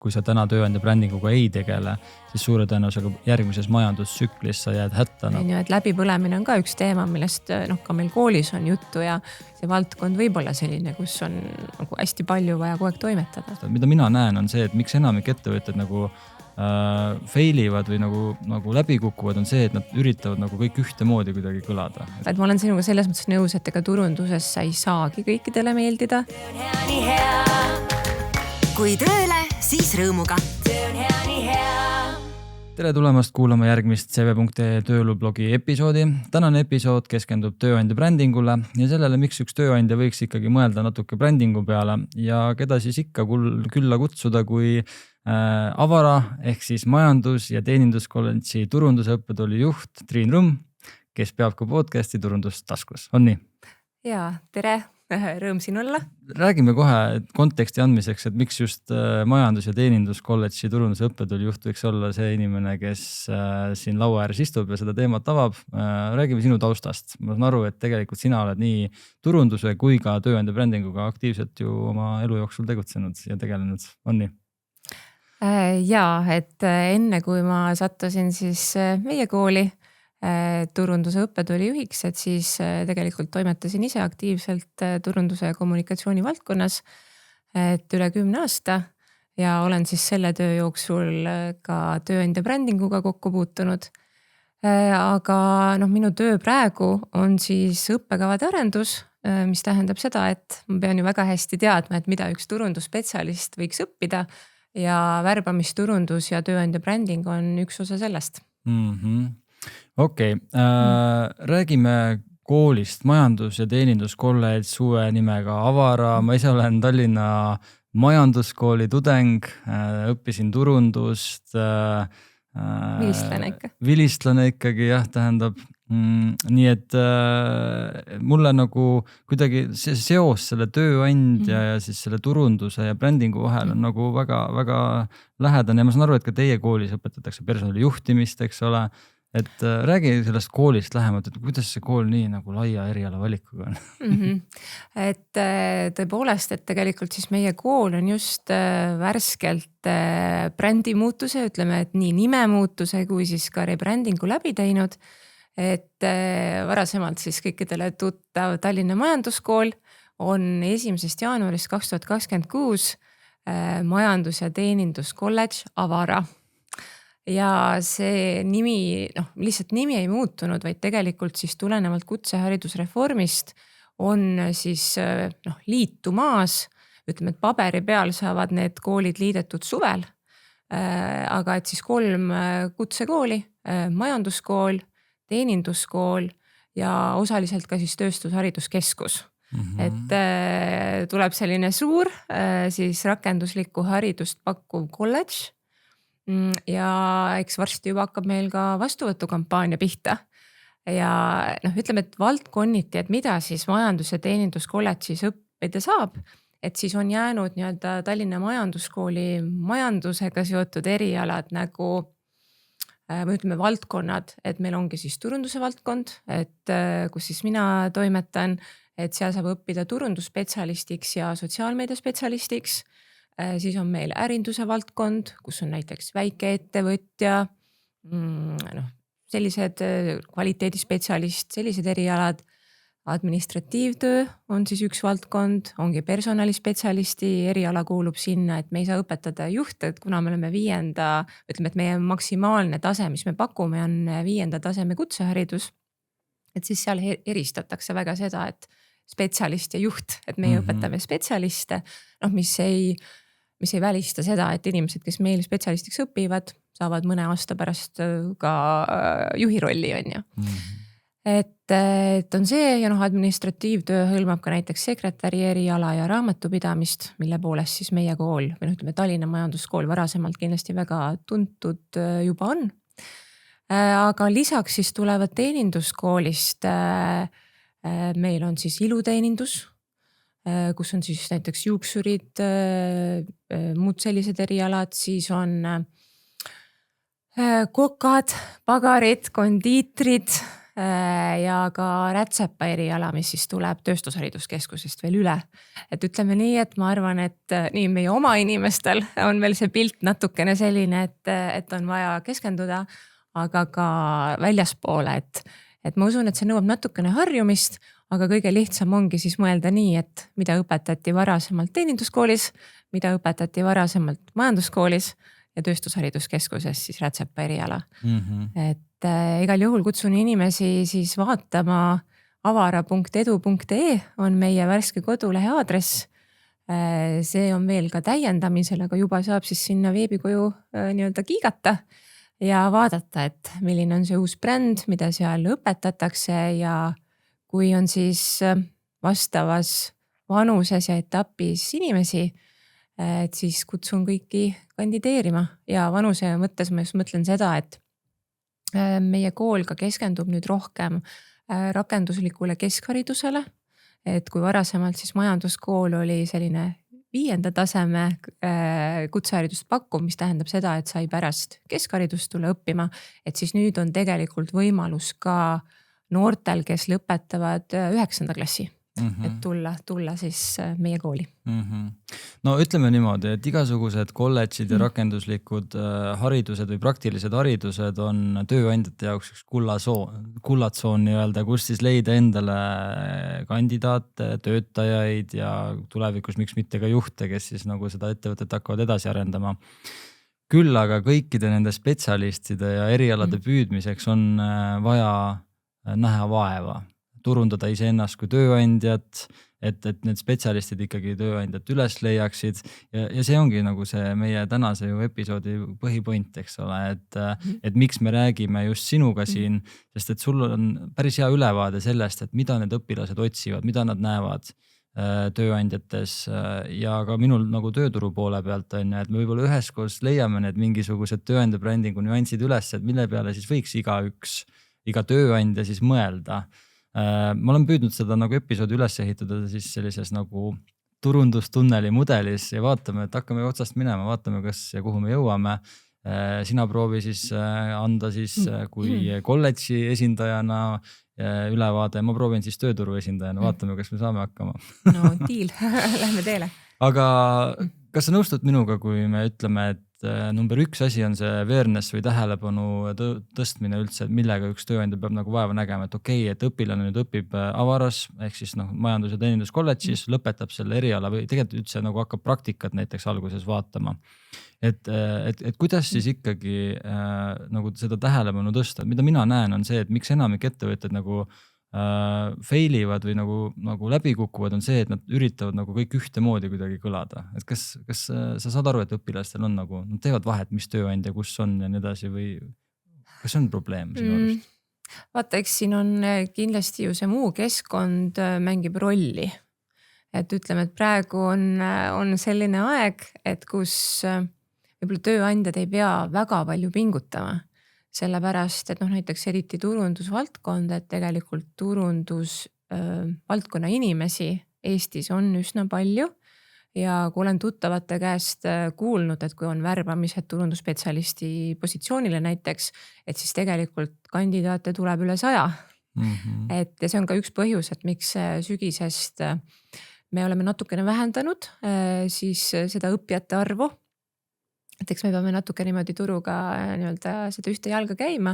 kui sa täna tööandja brändinguga ei tegele, siis suure tõenäosusega järgmises majandustsüklis sa jääd hätta. On ju, et läbipõlemine on ka üks teema, millest ka meil koolis on juttu ja see valdkond võib olla selline, kus on nagu hästi palju vaja kogu aeg toimetada. Mida mina näen on see, et miks enamik ettevõtted nagu failivad või nagu läbi kukuvad, on see, et nad üritavad nagu kõik ühtemoodi kuidagi kõlada. Et ma olen sinuga selles mõttes nõus, et ega turunduses sa ei saagi kõikidele meeldida. Kui tööle, siis rõõmuga. Tere tulemast kuulama järgmist CV.ee tööelublogi episoodi. Tänane episood keskendub tööandja brändingule ja sellele, miks üks tööandja võiks ikkagi mõelda natuke brändingu peale ja keda siis ikka külla kutsuda kui Avara ehk siis majandus- ja teeninduskolledži turunduse õppetooli juht Triin Rumm, kes peab ka podcasti Turundus taskus. On nii? Jaa, tere, rõõm siin olla. Räägime kohe konteksti andmiseks, et miks just majandus- ja teeninduskolledži turunduse õppetooli juht võiks olla see inimene, kes siin laua ääres istub ja seda teemat avab. Räägime sinu taustast. Ma saan aru, et tegelikult sina oled nii turunduse kui ka tööandja brändinguga aktiivselt ju oma elu jooksul tegutsenud ja tegelenud. On nii? Jaa, et enne kui ma sattusin siis meie kooli turunduse õppetooli juhiks, et siis tegelikult toimetasin ise aktiivselt turunduse ja kommunikatsiooni valdkonnas, et üle 10 aasta ja olen siis selle töö jooksul ka tööandja brändinguga kokku puutunud. Aga minu töö praegu on siis õppekavade arendus, mis tähendab seda, et ma pean ju väga hästi teadma, et mida üks turundusspetsialist võiks õppida ja värbamisturundus ja tööandja bränding on üks osa sellest. Okei, räägime koolist, majandus- ja teeninduskolledž uue nimega Avara. Ma ise olen Tallinna majanduskooli tudeng, õppisin turundust. Vilistlane ikkagi, jah, tähendab. Nii et mulle nagu kuidagi see seos selle tööandja ja siis selle turunduse ja brändingu vahel on nagu väga lähedane ja ma saan aru, et ka teie koolis õpetatakse personali juhtimist, eks ole. Et räägi sellest koolist lähemalt, et kuidas see kool nii nagu laia eriala valikuga on? Et tõepoolest, et tegelikult siis meie kool on just värskelt brändi muutuse, ütleme, et nii nime muutuse kui siis ka rebrändingu läbi teinud. Et varasemalt siis kõikidele tuttav Tallinna majanduskool on 1. jaanuarist 2026 majandus- ja teeninduskolledž Avara. Ja see nimi, lihtsalt nimi ei muutunud, vaid tegelikult siis tulenevalt kutseharidusreformist on siis liitumaas, ütleme, et paberi peal saavad need koolid liidetud suvel, aga et siis 3 kutsekooli, majanduskool, teeninduskool ja osaliselt ka siis tööstushariduskeskus. Et tuleb selline suur siis rakenduslikku haridust pakkuv kolledž ja eks varsti juba hakkab meil ka vastuvõtukampaania pihta. Ja ütleme, et valdkonniti, et mida siis majandus- ja teeninduskolledžis õppida saab, et siis on jäänud nii-öelda Tallinna majanduskooli majandusega seotud erialad nagu või ütleme valdkonnad, et meil ongi siis turunduse valdkond, et kus siis mina toimetan, et seal saab õppida turundusspetsialistiks ja sotsiaalmeediaspetsialistiks. Siis on meil ärinduse valdkond, kus on näiteks väikeettevõtja, sellised kvaliteedispetsialist, sellised erialad. Administratiivtöö on siis üks valdkond, ongi personalispetsialisti eriala kuulub sinna, et me ei saa õpetada juhte, et kuna me oleme 5., ütleme, et meie maksimaalne tase, mis me pakume, on 5. taseme kutseharidus, et siis seal eristatakse väga seda, et spetsialist ja juht, et meie õpetame spetsialiste, mis ei välista seda, et inimesed, kes meil spetsialistiks õpivad, saavad mõne aasta pärast ka juhi rolli, on ju. Et on see ja administratiivtöö hõlmab ka näiteks sekretäri eriala ja raamatupidamist, mille poolest siis meie kool, või ütleme Tallinna majanduskool varasemalt kindlasti väga tuntud juba on. Aga lisaks siis tulevad teeninduskoolist, meil on siis iluteenindus, kus on siis näiteks juuksurid, muud sellised erialad, siis on kokad, pagarid, kondiitrid, ja ka rätsepa eriala, mis siis tuleb tööstushariduskeskusest veel üle. Et ütleme nii, et ma arvan, et nii meie oma inimestel on veel see pilt natukene selline, et on vaja keskenduda, aga ka väljaspoole, et ma usun, et see nõuab natukene harjumist, aga kõige lihtsam ongi siis mõelda nii, et mida õpetati varasemalt teeninduskoolis, mida õpetati varasemalt majanduskoolis ja tööstushariduskeskuses siis rätsepa eriala. Et igal juhul kutsun inimesi siis vaatama avara.edu.ee on meie värske kodulehe aadress. See on veel ka täiendamisel, aga juba saab siis sinna veebikoju nii-öelda kiigata ja vaadata, et milline on see uus bränd, mida seal õpetatakse ja kui on siis vastavas vanuses ja etapis inimesi, et siis kutsun kõiki kandideerima ja vanuse mõttes ma just mõtlen seda, et meie kool ka keskendub nüüd rohkem rakenduslikule keskharidusele, et kui varasemalt siis majanduskool oli selline 5. taseme kutseharidust pakkuv, mis tähendab seda, et sai pärast keskharidust tulla õppima, et siis nüüd on tegelikult võimalus ka noortel, kes lõpetavad 9. klassi. Et tulla siis meie kooli. No ütleme niimoodi, et igasugused kolledžid ja rakenduslikud haridused või praktilised haridused on tööandjate jaoks üks kullatsoon nii-öelda, kus siis leida endale kandidaate, töötajaid ja tulevikus miks mitte ka juhte, kes siis nagu seda ettevõtet hakkavad edasi arendama. Küll aga kõikide nende spetsialistide ja erialade püüdmiseks on vaja näha vaeva. Turundada iseennast kui tööandjat, et need spetsialistid ikkagi tööandjat üles leiaksid ja see ongi nagu see meie tänase ju episoodi põhipoint, eks ole, et miks me räägime just sinuga siin, sest et sul on päris hea ülevaade sellest, et mida need õpilased otsivad, mida nad näevad tööandjates ja ka minul nagu tööturu poole pealt on, et me võib-olla üheskoos leiame need mingisugused tööandja brändingu nüansid üles, et mille peale siis võiks iga tööandja siis mõelda. Ma olen püüdnud seda nagu episoodi üles ehitada siis sellises nagu turundustunneli mudelis ja vaatame, et hakkame otsast minema, vaatame, kas ja kuhu me jõuame. Sina proovi siis anda siis kui kolledži esindajana ülevaade, ma proovin siis tööturu esindajana, vaatame, kas me saame hakkama. No deal, lähme teele. Aga kas sa nõustud minuga, kui me ütleme, et number 1 asi on see awareness või tähelepanu tõstmine üldse, et millega üks tööandja peab nagu vaeva nägema, et okei, et õpilane nüüd õpib avaras ehk siis majandus- ja teeninduskolledžis, lõpetab selle eriala või tegelikult üldse nagu hakkab praktikat näiteks alguses vaatama. Et kuidas siis ikkagi nagu seda tähelepanu tõsta, mida mina näen on see, et miks enamik ettevõtted nagu failivad või nagu läbi kukuvad on see, et nad üritavad nagu kõik ühtemoodi kuidagi kõlada. Et kas sa saad aru, et õpilastel on nagu, nad teevad vahet, mis tööandja, kus on ja nii edasi või kas on probleem sinu arust? Vaata, eks siin on kindlasti ju see muu keskkond mängib rolli. Et ütleme, et praegu on selline aeg, et kus võib-olla tööandjad ei pea väga palju pingutama. Sellepärast, et näiteks eriti turundusvaldkond, et tegelikult turundusvaldkonna inimesi Eestis on üsna palju ja kui olen tuttavate käest kuulnud, et kui on värbamised turundusspetsialisti positsioonile näiteks, et siis tegelikult kandidaate tuleb üle 100. Et ja see on ka üks põhjus, et miks sügisest me oleme natukene vähendanud siis seda õppijate arvu. Et eks me peame natuke niimoodi turuga nii-öelda seda ühte jalga käima.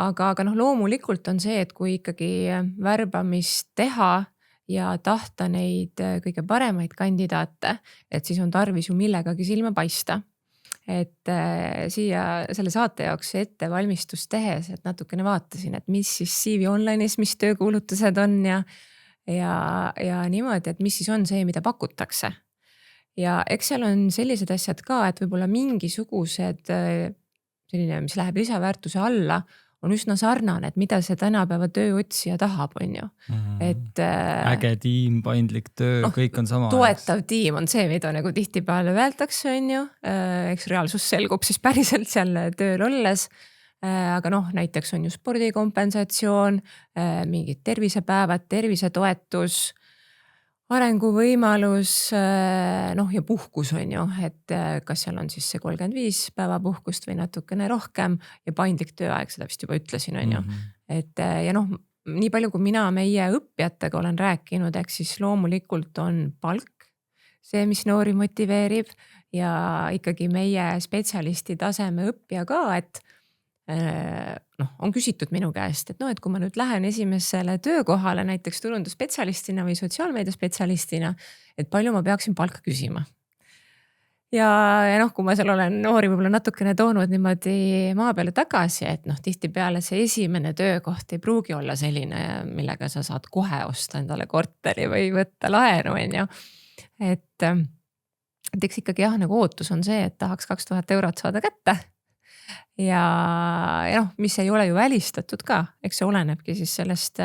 Aga loomulikult on see, et kui ikkagi värbamist teha ja tahta neid kõige paremaid kandidaate, et siis on tarvis ju millegagi silma paista. Et siia selle saate jaoks ette valmistust tehes, et natukene vaatasin, et mis siis CV Online'is, mis töökuulutused on ja niimoodi, et mis siis on see, mida pakutakse. Ja eks seal on sellised asjad ka, et võib-olla mingisugused selline, mis läheb lisaväärtuse alla, on üsna sarnane, et mida see tänapäeva tööotsija tahab, on ju. Äge tiim, paindlik töö, kõik on sama. Toetav tiim on see, mida nagu tihtipeale öeldakse, on ju. Eks reaalsus selgub siis päriselt seal tööl olles. Aga näiteks on ju spordikompensatsioon, mingid tervisepäevad, tervisetoetus, arenguvõimalus ja puhkus on ju, et kas seal on siis see 35 päeva puhkust või natukene rohkem ja paindlik tööaeg, seda vist juba ütlesin, on ju. et ja noh, nii palju kui mina meie õppijatega olen rääkinud, ehk siis loomulikult on palk see, mis noori motiveerib ja ikkagi meie spetsialisti taseme õppija ka, et noh, on küsitud minu käest, et noh, et kui ma nüüd lähen esimesele töökohale näiteks turundusspetsialistina või sotsiaalmeediaspetsialistina, et palju ma peaksin palka küsima. Ja noh, kui ma seal olen noori võib-olla natukene toonud niimoodi maa peale tagasi, et noh, tihtipeale see esimene töökoht ei pruugi olla selline, millega sa saad kohe osta endale korteri või võtta laenu, on ju. Et eks ikkagi jah, nagu ootus on see, et tahaks 2000 eurot saada kätte. Ja noh, mis ei ole ju välistatud ka, eks see olenebki siis sellest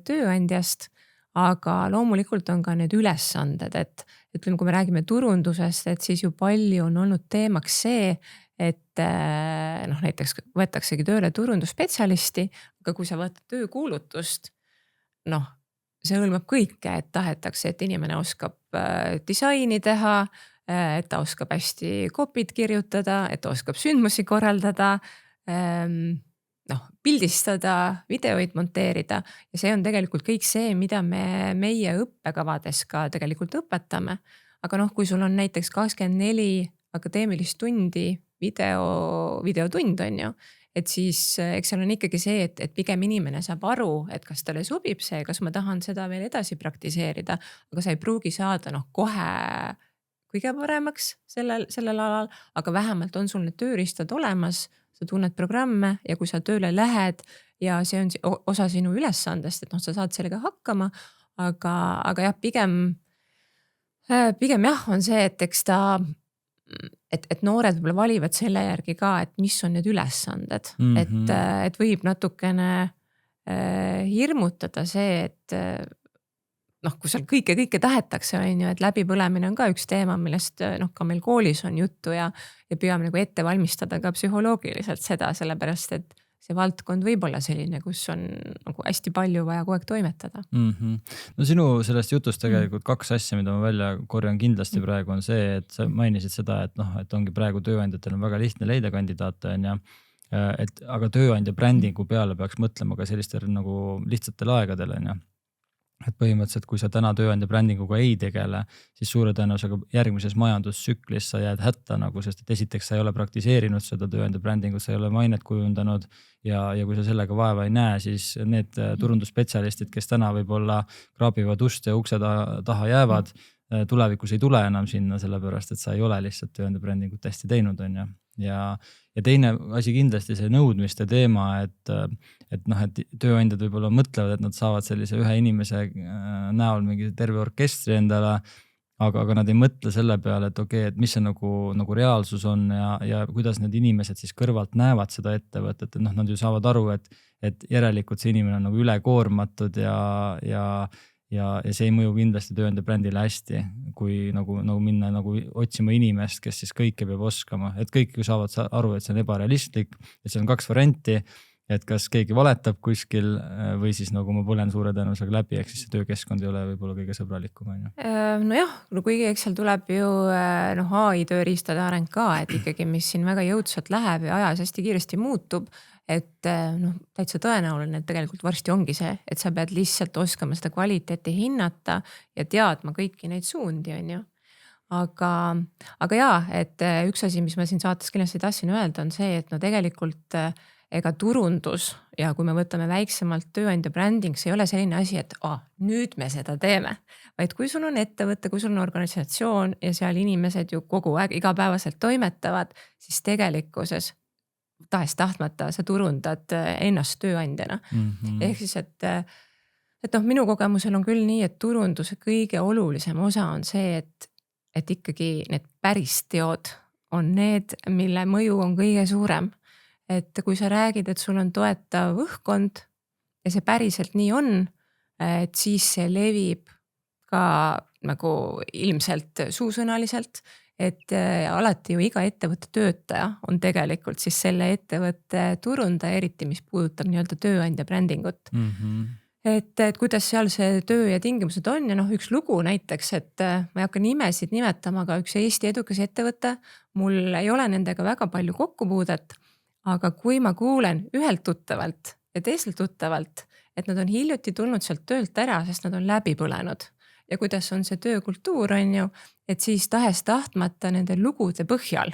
tööandjast. Aga loomulikult on ka need ülesanded, et ütleme, kui me räägime turundusest, et siis ju palju on olnud teemaks see, et noh, näiteks võetaksegi tööle turundusspetsialisti, aga kui sa võtad töökuulutust, noh, see hõlmab kõike, et tahetakse, et inimene oskab disaini teha, et ta oskab hästi copy't kirjutada, et ta oskab sündmusi korraldada, noh, pildistada, videoid monteerida ja see on tegelikult kõik see, mida me meie õppekavades ka tegelikult õpetame. Aga noh, kui sul on näiteks 24 akadeemilist tundi videotund on ju, et siis eks seal on ikkagi see, et pigem inimene saab aru, et kas talle sobib see, kas ma tahan seda veel edasi praktiseerida, aga sa ei pruugi saada noh, kohe kõige paremaks sellel alal, aga vähemalt on sul need tööriistad olemas, sa tunned programme ja kui sa tööle lähed ja see on osa sinu ülesandest, et noh, sa saad sellega hakkama, aga jah, pigem jah, on see, et eks ta, et noored võib-olla valivad selle järgi ka, et mis on need ülesanded, et võib natukene hirmutada see, et noh, kui seal kõike tahetakse, on ju, et läbipõlemine on ka üks teema, millest noh, ka meil koolis on juttu ja püüame nagu ette valmistada ka psühholoogiliselt seda, sellepärast, et see valdkond võib olla selline, kus on nagu hästi palju vaja kogu aeg toimetada. No sinu sellest jutust tegelikult kaks asja, mida ma välja korjan kindlasti praegu on see, et sa mainisid seda, et noh, et ongi praegu tööandjatel on väga lihtne leida kandidaate, on ja aga tööandja brändingu peale peaks mõtlema ka sellistel nagu lihtsatel aegadel, on ja. Et põhimõtteliselt, kui sa täna tööandja brändinguga ei tegele, siis suure tõenäosusega järgmises majandustsüklis sa jääd hätta nagu, sest et esiteks sa ei ole praktiseerinud seda tööandja brändingut, sa ei ole mainet kujundanud ja kui sa sellega vaeva ei näe, siis need turundusspetsialistid, kes täna võib-olla kraabivad ust ja ukse taha jäävad, tulevikus ei tule enam sinna, sellepärast, et sa ei ole lihtsalt tööandja brändingut hästi teinud, on ju. Ja teine asi kindlasti see nõudmiste teema, et noh, et tööandjad võib-olla mõtlevad, et nad saavad sellise ühe inimese näol mingi terve orkestri endale, aga nad ei mõtle selle peale, et okei, et mis see nagu reaalsus on ja kuidas need inimesed siis kõrvalt näevad seda ettevõtet, et noh, nad ju saavad aru, et järelikult see inimene on nagu ülekoormatud ja see ei mõju kindlasti tööandja brändile hästi, kui nagu minna nagu otsima inimest, kes siis kõike peab oskama, et kõik ju saavad aru, et see on ebarealistlik, et see on kaks varianti, et kas keegi valetab kuskil või siis nagu ma põlen suure tõenäosusega läbi, ehk siis see töökeskkond ei ole võib-olla kõige sõbralikum. Nojah, kuigi eks seal tuleb ju AI tööriistade areng ka, et ikkagi, mis siin väga jõudsalt läheb ja ajas hästi kiiresti muutub, et noh, täitsa tõenäoline, et tegelikult varsti ongi see, et sa pead lihtsalt oskama seda kvaliteeti hinnata ja teadma kõiki neid suundi, on ju. Aga jaa, et üks asi, mis ma siin saates kindlasti tahtsin öelda, on see, et no tegelikult ega turundus ja kui me võtame väiksemalt tööandja bränding, see ei ole selline asi, et nüüd me seda teeme, vaid kui sul on ettevõte, kui sul on organisatsioon ja seal inimesed ju kogu aeg igapäevaselt toimetavad, siis tegelikkuses tahes-tahtmata sa turundad ennast tööandjana. Ehk siis, et noh, minu kogemusel on küll nii, et turunduse kõige olulisem osa on see, et ikkagi need päris teod on need, mille mõju on kõige suurem. Et kui sa räägid, et sul on toetav õhkkond ja see päriselt nii on, et siis see levib ka nagu ilmselt suusõnaliselt, et alati ju iga ettevõtte töötaja on tegelikult siis selle ettevõtte turundaja, eriti mis puudutab nii-öelda tööandja brändingut. Et kuidas seal see töö ja tingimused on ja noh, üks lugu näiteks, et ma ei hakka nimesid nimetama, aga üks Eesti edukas ettevõte, mul ei ole nendega väga palju kokkupuudet, aga kui ma kuulen ühelt tuttavalt, ja teisel tuttavalt, et nad on hiljuti tulnud sealt töölt ära, sest nad on läbi põlenud. Ja kuidas on see töökultuur, on ju, et siis tahes-tahtmata nende lugude põhjal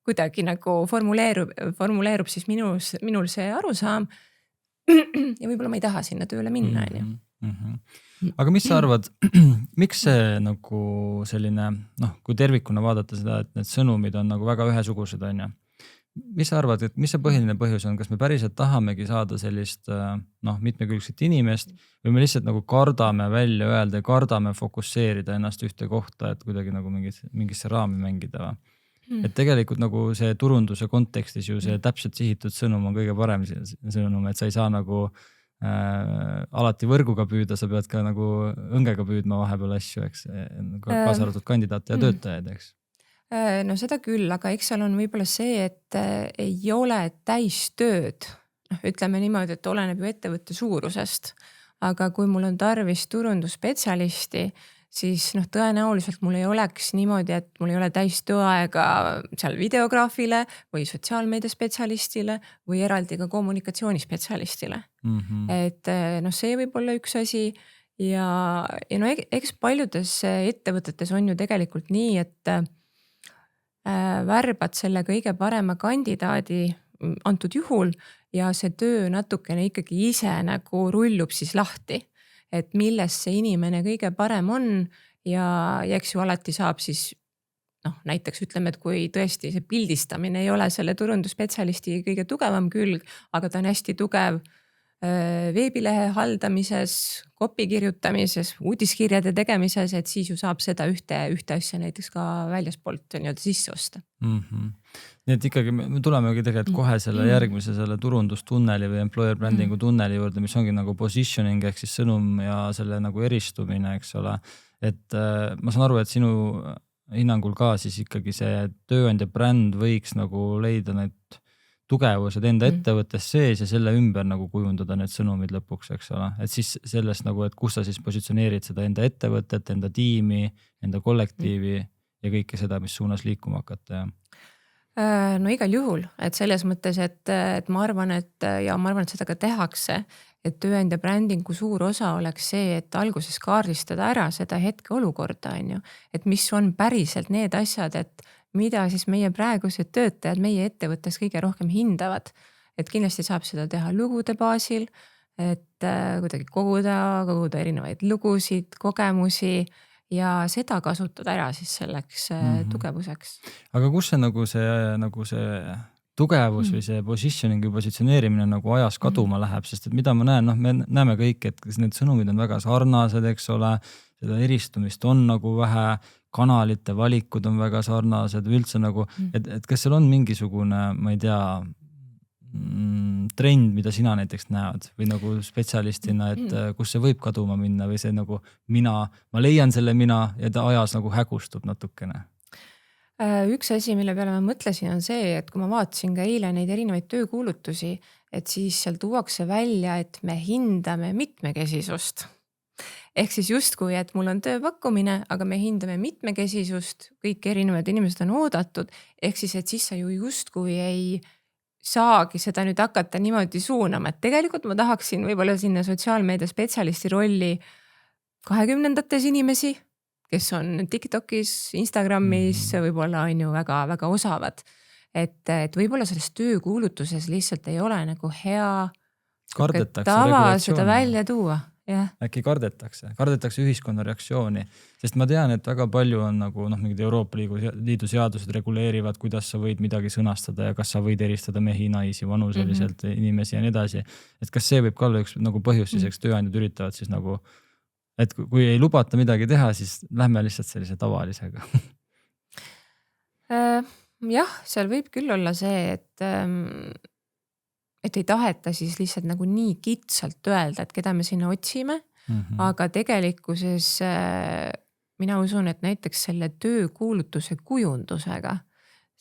kuidagi nagu formuleerub siis minul see arusaam ja võib-olla ma ei taha sinna tööle minna, on ju. Aga mis sa arvad, miks see nagu selline, kui tervikuna vaadata seda, et need sõnumid on nagu väga ühesugused, on ju? Mis sa arvad, et mis see põhiline põhjus on, kas me päriselt tahamegi saada sellist mitmekülgset inimest või me lihtsalt nagu kardame välja öelda ja kardame fokusseerida ennast ühte kohta, et kuidagi nagu mingisse raami mängida või? Et tegelikult nagu see turunduse kontekstis ju see täpselt sihitud sõnum on kõige parem sõnum, et sa ei saa nagu alati võrguga püüda, sa pead ka nagu õngega püüdma vahepeal asju, eks, kaasa arvatud kandidaate ja töötajaid, eks. No seda küll, aga eks seal on võib-olla see, et ei ole täistööd. Ütleme niimoodi, et oleneb ju ettevõtte suurusest, aga kui mul on tarvis turundusspetsialisti, siis tõenäoliselt mul ei oleks niimoodi, et mul ei ole täistööaega seal videograafile või sotsiaalmeediaspetsialistile või eraldi ka kommunikatsioonispetsialistile. Et see võib olla üks asi ja eks paljudes ettevõtetes on ju tegelikult nii, et värbad selle kõige parema kandidaadi antud juhul ja see töö natukene ikkagi ise nagu rullub siis lahti. Et milles see inimene kõige parem on ja eks ju alati saab siis, näiteks ütleme, et kui tõesti see pildistamine ei ole selle turundusspetsialisti kõige tugevam külg, aga ta on hästi tugev veebilehe haldamises, copy kirjutamises, uudiskirjade tegemises, et siis ju saab seda ühte asja näiteks ka väljaspoolt sisse osta. Nii et ikkagi me tulemegi tegelikult kohe selle järgmise selle turundustunneli või employer brandingu tunneli juurde, mis ongi nagu positioning ehk siis sõnum ja selle nagu eristumine, eks ole. Et ma saan aru, et sinu hinnangul ka siis ikkagi see tööandja bränd võiks nagu leida need tugevused enda ettevõttes sees ja selle ümber nagu kujundada need sõnumid lõpuks, eks ole. Et siis sellest nagu, et kus sa siis positsioneerid seda enda ettevõtet, enda tiimi, enda kollektiivi ja kõike seda, mis suunas liikuma hakata. No igal juhul, et selles mõttes, et ma arvan, et seda ka tehakse, et tööandja brändingu suur osa oleks see, et alguses kaardistada ära seda hetke olukorda, on ju, et mis on päriselt need asjad, et mida siis meie praegused töötajad meie ettevõttes kõige rohkem hindavad. Et kindlasti saab seda teha lugude baasil, et kuidagi koguda erinevaid lugusid, kogemusi ja seda kasutada ära siis selleks tugevuseks. Aga kus see nagu see tugevus või see positioning või positsioneerimine nagu ajas kaduma läheb, sest et mida ma näen, me näeme kõik, et need sõnumid on väga sarnased, eks ole, seda eristumist on nagu vähe, kanalite valikud on väga sarnased või üldse nagu, et kas seal on mingisugune, ma ei tea, trend, mida sina näiteks näed või nagu spetsialistina, et kus see võib kaduma minna või see nagu ma leian selle ja ta ajas nagu hägustub natukene. Üks asi, mille peale ma mõtlesin, on see, et kui ma vaatasin ka eile neid erinevaid töökuulutusi, et siis seal tuuakse välja, et me hindame mitmekesisust. Ehk siis justkui, et mul on tööpakkumine, aga me hindame mitmekesisust, kõik erinevad inimesed on oodatud, ehk siis, et siis sa ju justkui ei saagi seda nüüd hakata niimoodi suunama, et tegelikult ma tahaksin võib-olla sinna sotsiaalmeedia spetsialisti rolli 20-ndates inimesi, kes on TikTokis, Instagramis, võib-olla on ju väga osavad. Et võib-olla selles töökuulutuses lihtsalt ei ole nagu hea tava seda välja tuua. Ja. Äkki kardetakse ühiskonna reaktsiooni, sest ma tean, et väga palju on nagu mingid Euroopa Liidu seadused reguleerivad, kuidas sa võid midagi sõnastada ja kas sa võid eristada mehi, naisi, vanuseliselt inimesi ja nii edasi. Et kas see võib ka olla üks nagu põhjus, siis eks tööandjad üritavad siis nagu, et kui ei lubata midagi teha, siis lähme lihtsalt sellise tavalisega. Jah, seal võib küll olla see, et ei taheta siis lihtsalt nagu nii kitsalt öelda, et keda me sinna otsime, aga tegelikkuses mina usun, et näiteks selle töökuulutuse kujundusega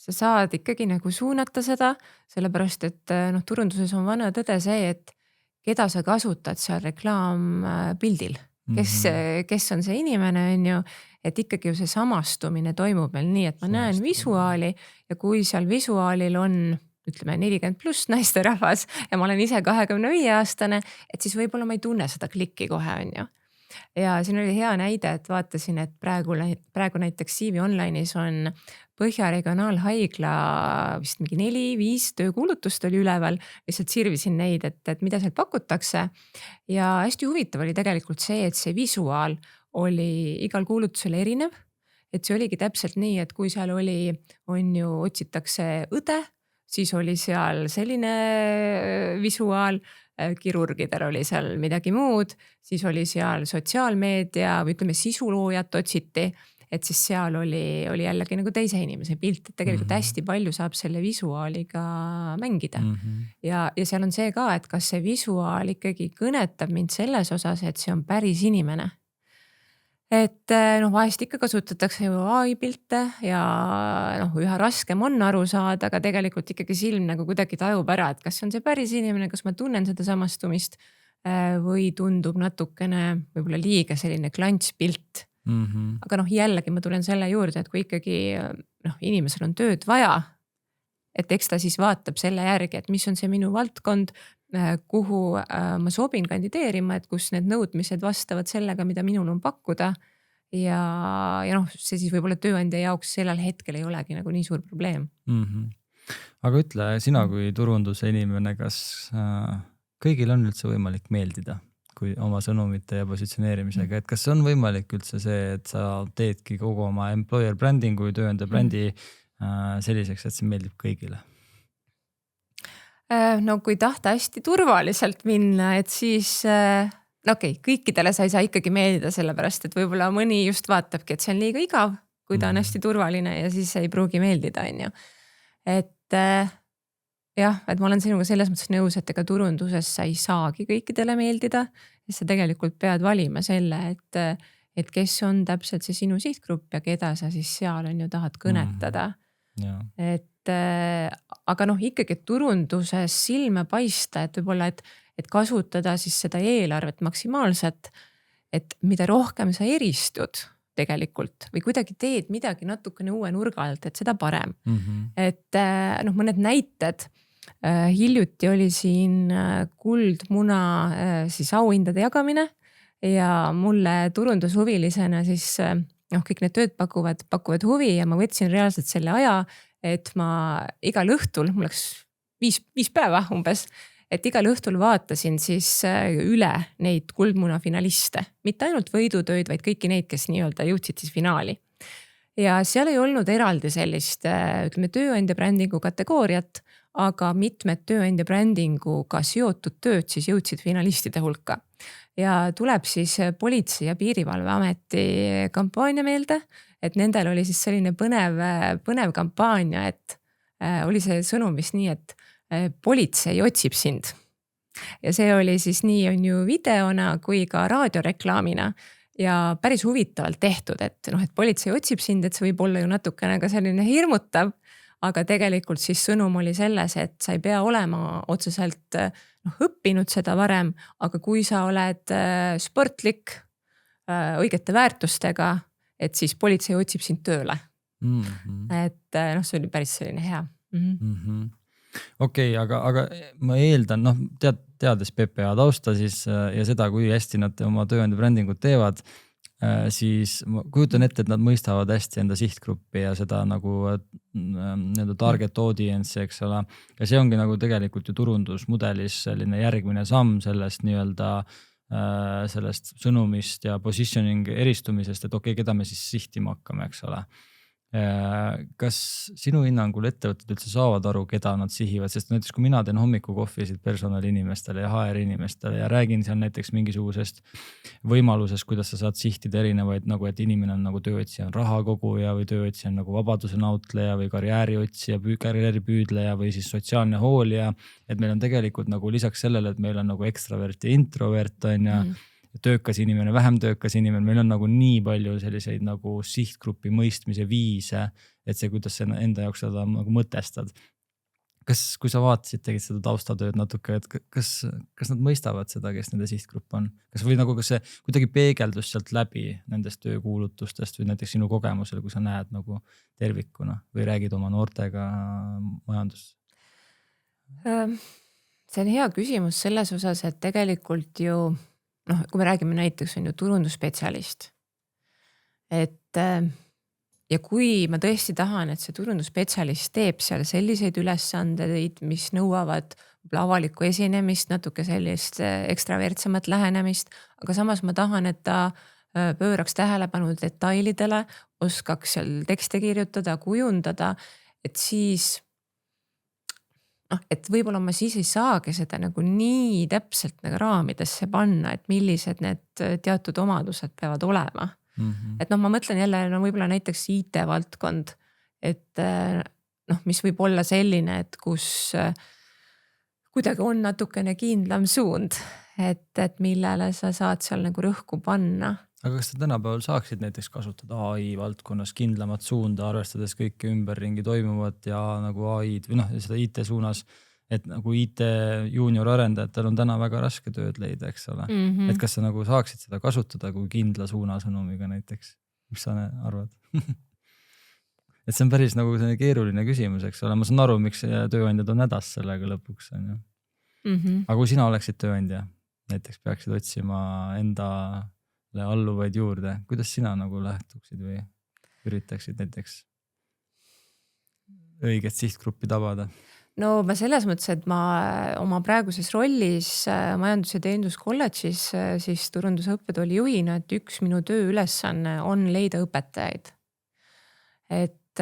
sa saad ikkagi nagu suunata seda, sellepärast et turunduses on vana tõde see, et keda sa kasutad seal reklaampildil, kes on see inimene, on ju, et ikkagi ju see samastumine toimub meil nii, et ma näen visuaali ja kui seal visuaalil on ütleme 40+ naisterahvas ja ma olen ise 25-aastane, et siis võib-olla ma ei tunne seda klikki kohe, on ju. Ja siin oli hea näide, et vaatasin, et praegu näiteks CV Online'is on Põhja Regionaalhaigla vist mingi 4-5 töökuulutust oli üleval, lihtsalt sirvisin neid, et mida seal pakutakse. Ja hästi huvitav oli tegelikult see, et see visuaal oli igal kuulutusel erinev. Et see oligi täpselt nii, et kui seal oli, on ju, otsitakse õde, siis oli seal selline visuaal, kirurgidel oli seal midagi muud, siis oli seal sotsiaalmeedia või ütleme sisuloojat otsiti, et siis seal oli jällegi nagu teise inimese pilt, et tegelikult hästi palju saab selle visuaaliga mängida. Ja seal on see ka, et kas see visuaal ikkagi kõnetab mind selles osas, et see on päris inimene. Et vahest ikka kasutatakse ju AI pilte ja üha raskem on aru saada, aga tegelikult ikkagi silm nagu kuidagi tajub ära, et kas on see päris inimene, kas ma tunnen seda samastumist või tundub natukene võib-olla liiga selline klantspilt. Aga jällegi ma tulen selle juurde, et kui ikkagi inimesel on tööd vaja, et eks ta siis vaatab selle järgi, et mis on see minu valdkond, kuhu ma sobin kandideerima, et kus need nõudmised vastavad sellega, mida minul on pakkuda. Ja see siis võib-olla tööandja jaoks sellel hetkel ei olegi nagu nii suur probleem. Aga ütle, sina kui turunduse inimene, kas kõigil on üldse võimalik meeldida kui oma sõnumite ja positsioneerimisega, et kas on võimalik üldse see, et sa teedki kogu oma employer brandingu ja tööandja brändi selliseks, et see meeldib kõigile? No kui tahta hästi turvaliselt minna, et siis kõikidele sa ei saa ikkagi meeldida sellepärast, et võib-olla mõni just vaatabki, et see on liiga igav, kui ta on hästi turvaline ja siis ei pruugi meeldida, on ju. Et et ma olen sinuga selles mõttes nõus, et ega turunduses sa ei saagi kõikidele meeldida, ja sa tegelikult pead valima selle, et kes on täpselt see sinu sihtgrupp ja keda sa siis seal on ju tahad kõnetada. Et aga ikkagi turunduses silme paista, et võib-olla, et kasutada siis seda eelarvet maksimaalselt, et mida rohkem sa eristud tegelikult või kuidagi teed midagi natukene uue nurga alt, et seda parem. Et mõned näited, hiljuti oli siin kuldmuna siis auhindade jagamine ja mulle turundushuvilisena siis kõik need tööd pakuvad huvi ja ma võtsin reaalselt selle aja, et ma igal õhtul, mul läks 5 päeva umbes, et igal õhtul vaatasin siis üle neid kuldmuna finaliste. Mitte ainult võidutöid, vaid kõiki neid, kes nii-öelda jõudsid siis finaali. Ja seal ei olnud eraldi sellist, ütleme, tööandja brändingu kategooriat, aga mitmed tööandja brändinguga seotud tööd siis jõudsid finalistide hulka. Ja tuleb siis Politsei- ja Piirivalveameti kampaania meelde, et nendel oli siis selline põnev kampaania, et oli see sõnum vist nii, et politsei otsib sind. Ja see oli siis nii on ju videona kui ka raadioreklaamina ja päris huvitavalt tehtud, et politsei otsib sind, et see võib olla ju natukene ka selline hirmutav, aga tegelikult siis sõnum oli selles, et sa ei pea olema otseselt õppinud seda varem, aga kui sa oled sportlik, õigete väärtustega, et siis politsei otsib sind tööle. Et see oli päris selline hea. Okei, aga ma eeldan, teades PPA tausta siis ja seda, kui hästi nad oma tööandja brändingut teevad, siis ma kujutan ette, et nad mõistavad hästi enda sihtgruppi ja seda nagu target audience, eks ole. Ja see ongi nagu tegelikult ju turundusmudelis selline järgmine samm sellest sellest sõnumist ja positioning eristumisest, et keda me siis sihtima hakkame, eks ole. Kas sinu hinnangul ettevõtted üldse saavad aru, keda nad sihivad, sest näiteks kui mina teen hommikukohvisid personali inimestele ja HR inimestele ja räägin seal näiteks mingisugusest võimalusest, kuidas sa saad sihtida erinevaid, nagu et inimene on nagu tööotsija on rahakoguja või tööotsija on nagu vabaduse nautleja või karjääriotsija, karjääripüüdleja või siis sotsiaalne hoolija, et meil on tegelikult nagu lisaks sellele, et meil on nagu ekstravert ja introvert on ja töökas inimene, vähem töökas inimene, meil on nagu nii palju selliseid nagu sihtgrupi mõistmise viise, et see, kuidas sa enda jaoks seda nagu mõtestad. Kui sa vaatasid, tegid seda taustatööd natuke, et kas nad mõistavad seda, kes nende sihtgrupp on? Kas see kuidagi peegeldus sealt läbi nendest töökuulutustest või näiteks sinu kogemusel, kui sa näed nagu tervikuna või räägid oma noortega majandus? See on hea küsimus selles osas, et tegelikult ju kui me räägime näiteks on ju turundusspetsialist, et ja kui ma tõesti tahan, et see turundusspetsialist teeb seal selliseid ülesandeid, mis nõuavad avalikku esinemist, natuke sellist ekstravertsemat lähenemist, aga samas ma tahan, et ta pööraks tähelepanu detailidele, oskaks seal tekste kirjutada, kujundada, et siis et võib-olla ma siis ei saagi seda nagu nii täpselt nagu raamidesse panna, et millised need teatud omadused peavad olema. Et ma mõtlen jälle võib-olla näiteks IT-valdkond, et mis võib olla selline, et kus kuidagi on natukene kindlam suund, et millele sa saad seal nagu rõhku panna. Aga kas te tänapäeval saaksid näiteks kasutada AI valdkonnas kindlamat suunda, arvestades kõike ümberringi toimuvat ja nagu AI-d või seda IT suunas, et nagu IT juunior arendajatel on täna väga raske tööd leida, eks ole. Et kas sa nagu saaksid seda kasutada kui kindla suunasõnumiga näiteks? Mis sa arvad? Et see on päris nagu keeruline küsimus, eks ole. Ma saan aru, miks tööandjad on hädas sellega lõpuks. On ju. Aga kui sina oleksid tööandja, näiteks peaksid otsima endale alluvaid juurde, kuidas sina nagu lähtuksid või üritaksid näiteks õiget sihtgruppi tabada? No ma selles mõttes, et ma oma praeguses rollis majandus- ja teeninduskolledžis siis turundusõppetooli juhina, et üks minu tööülesanne on leida õpetajaid. Et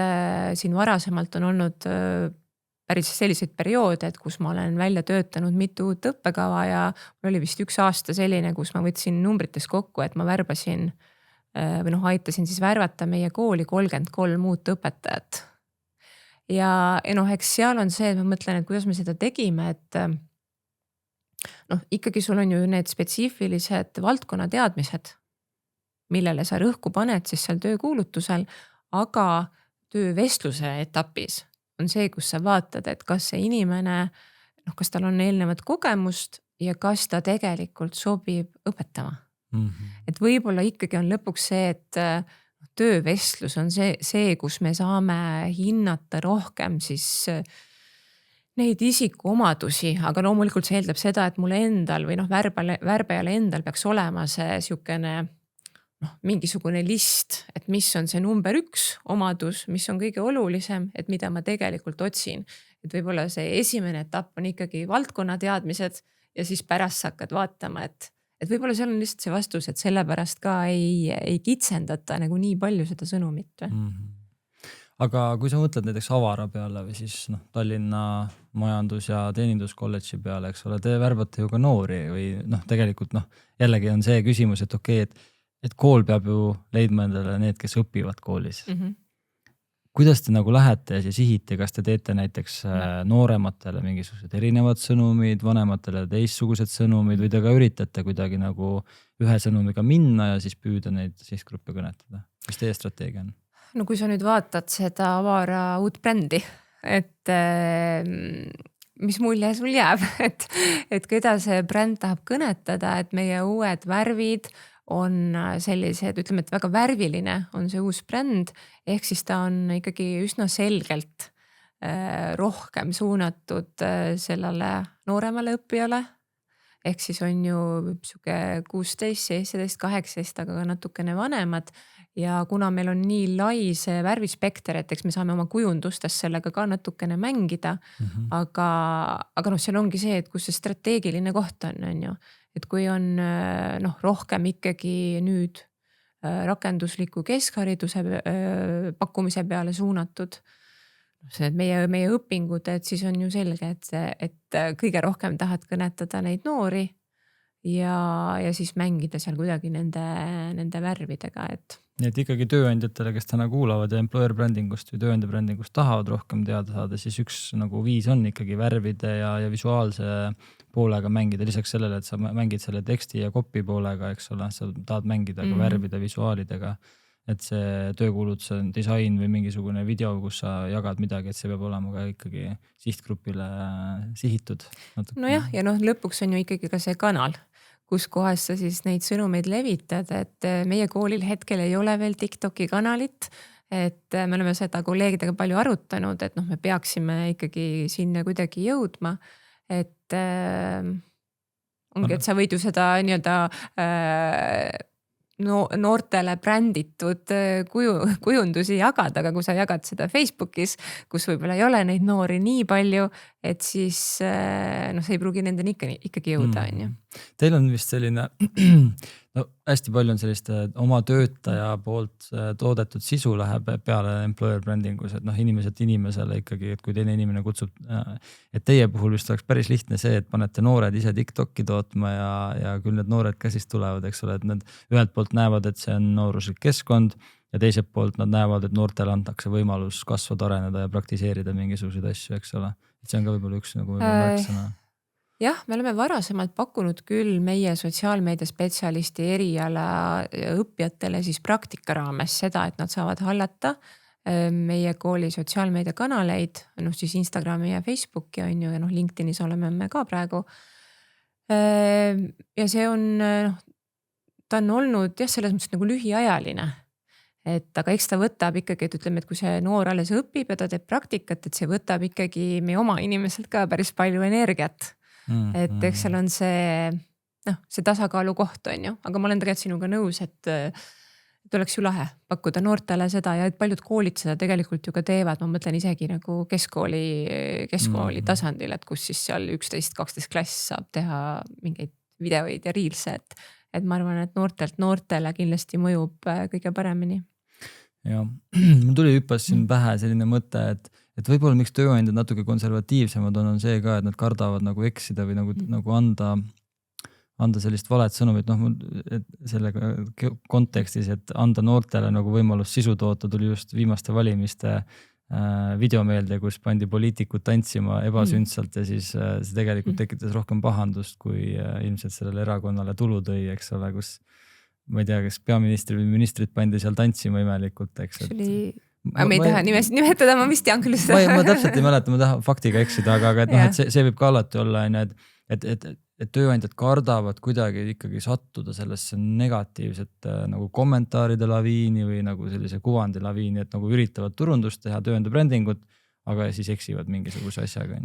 siin varasemalt on olnud päris selliseid perioode, et kus ma olen välja töötanud mitu uut õppekava ja mul oli vist üks aasta selline, kus ma võtsin numbrites kokku, et ma värbasin või aitasin siis värvata meie kooli 33 uut õpetajat. Ja eks seal on see, et ma mõtlen, et kuidas me seda tegime, et ikkagi sul on ju need spetsiifilised valdkonna teadmised, millele sa rõhku paned siis seal töökuulutusel, aga töövestluse etapis on see, kus sa vaatad, et kas see inimene, kas tal on eelnevat kogemust ja kas ta tegelikult sobib õpetama. Et võib-olla ikkagi on lõpuks see, et töövestlus on see, kus me saame hinnata rohkem siis neid isikuomadusi, aga loomulikult see eeldab seda, et mul endal või värbajale endal peaks olema see siukene mingisugune list, et mis on see number 1 omadus, mis on kõige olulisem, et mida ma tegelikult otsin. Et võib-olla see esimene etapp on ikkagi valdkonna teadmised ja siis pärast sa hakkad vaatama, et võib-olla seal on lihtsalt see vastus, et sellepärast ka ei kitsendata nagu nii palju seda sõnumit. Aga kui sa mõtled näiteks Avara peale või siis Tallinna majandus- ja teeninduskolledži peale, eks ole, te värbate ju ka noori või tegelikult jällegi on see küsimus, et okei, et kool peab ju leidma endale need, kes õpivad koolis. Kuidas te nagu lähete ja sihite, kas te teete näiteks noorematele mingisugused erinevad sõnumid, vanematele teistsugused sõnumid või te ka üritate kuidagi nagu ühe sõnumiga minna ja siis püüda neid sihtgruppe kõnetada? Mis teie strateegia on? No kui sa nüüd vaatad seda Avara uut brändi, et mis mulje sul jääb, et keda see bränd tahab kõnetada, et meie uued värvid on sellised, ütleme, et väga värviline on see uus bränd, ehk siis ta on ikkagi üsna selgelt rohkem suunatud sellele nooremale õppijale. Ehk siis on ju 16, 17, 18, aga ka natukene vanemad. Ja kuna meil on nii lai see värvispekter, et eks me saame oma kujundustes sellega ka natukene mängida, aga seal ongi see, et kus see strateegiline koht on ju. Et kui on rohkem ikkagi nüüd rakendusliku keskhariduse pakkumise peale suunatud, see meie õpingud, et siis on ju selge, et kõige rohkem tahad kõnetada neid noori ja siis mängida seal kuidagi nende värvidega, et. Nii et ikkagi tööandjatele, kes täna kuulavad ja employer brandingust või tööandja brandingust tahavad rohkem teada saada, siis üks nagu viis on ikkagi värvide ja visuaalse poolega mängida. Lisaks sellele, et sa mängid selle teksti ja copy poolega, eks ole, sa tahad mängida ka värvide visuaalidega. Et see töökuulutuse disain või mingisugune video, kus sa jagad midagi, et see peab olema ka ikkagi sihtgrupile sihitud. Nojah, ja lõpuks on ju ikkagi ka see kanal, kus kohas sa siis neid sõnumeid levitad, et meie koolil hetkel ei ole veel TikToki kanalit, et me oleme seda kolleegidega palju arutanud, et noh, me peaksime ikkagi sinna kuidagi jõudma, et ongi, et sa võid ju seda nii-öelda noortele bränditud kujundusi jagada, aga kui sa jagad seda Facebookis, kus võib-olla ei ole neid noori nii palju, et siis noh, see ei pruugi nendeni ikkagi jõuda, on ju. Teil on vist selline, no hästi palju on sellist oma töötaja poolt toodetud sisu läheb peale employer brandingus, et noh, inimeselt inimesele ikkagi, et kui teine inimene kutsub, et teie puhul vist oleks päris lihtne see, et panete noored ise TikTok'i tootma ja küll need noored ka siis tulevad, eks ole, et nad ühelt poolt näevad, et see on nooruslik keskkond ja teiselt poolt nad näevad, et noortele antakse võimalus kasvada, areneda ja praktiseerida mingisuguseid asju, eks ole. Et see on ka võib-olla üks nagu märksõna. Jah, me oleme varasemalt pakkunud küll meie sotsiaalmeedia spetsialisti eriala õppijatele siis praktika raames seda, et nad saavad hallata meie kooli sotsiaalmeedia kanaleid, noh siis Instagrami ja Facebooki on ju ja noh LinkedInis oleme me ka praegu. Ja see on, ta on olnud jah, selles mõttes nagu lühiajaline. Et aga eks ta võtab ikkagi, et ütleme, et kui see noor alles õpib ja ta teeb praktikat, et see võtab ikkagi meie oma inimeselt ka päris palju energiat. Et eks seal on see tasakaalu koht on ju, aga ma olen tegelikult sinuga nõus, et oleks ju lahe pakkuda noortele seda ja et paljud koolid seda tegelikult ju ka teevad, ma mõtlen isegi nagu keskkooli tasandil, et kus siis seal 11-12 klass saab teha mingeid videoid ja reelse, et ma arvan, et noortele kindlasti mõjub kõige paremini. Ja, mul tuli hüppas siin pähe selline mõte, et võib-olla miks tööandjad natuke konservatiivsemad on see ka, et nad kardavad nagu eksida või nagu anda sellist valet sõnumit, sellega kontekstis, et anda noortele nagu võimalus sisu toota, tuli just viimaste valimiste videomeelde, kus pandi poliitikud tantsima ebasündsalt ja siis see tegelikult tekitas rohkem pahandust, kui ilmselt sellele erakonnale tulu tõi, eks ole, kus ma ei tea, kas peaministri või ministrit pandi seal tantsima imelikult, eks. Ma ei taha nimetada, ma vist tean küll seda. Ma täpselt ei mäleta, ma tahan faktiga eksida, aga et see võib ka alati olla, et tööandjad kardavad kuidagi ikkagi sattuda sellesse negatiivset nagu kommentaaride laviini või nagu sellise kuvandi laviini, et nagu üritavad turundust teha, tööandja brändingut, aga siis eksivad mingisuguse asjaga.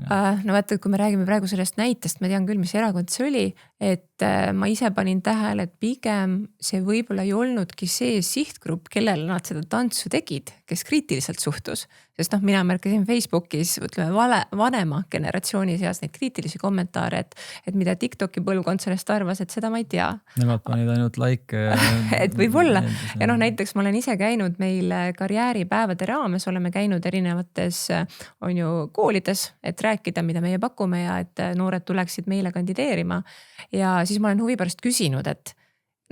No vaata, kui me räägime praegu sellest näitest, ma tean küll, mis erakond see oli, et ma ise panin tähele, et pigem see võib-olla ei olnudki see sihtgrupp, kellele nad seda tantsu tegid, kes kriitiliselt suhtus. Sest mina märkasin Facebookis, ütleme vanema generatsiooni seas neid kriitilisi kommentaare, et mida TikToki põlvkond sellest arvas, et seda ma ei tea. Nemad panid ainult like. Et võib-olla. Ja näiteks ma olen ise käinud meil karjääripäevade raames, oleme käinud erinevates on ju koolides, et rääkida, mida meie pakume ja et noored tuleksid meile kandideerima. Ja siis ma olen huvi pärast küsinud, et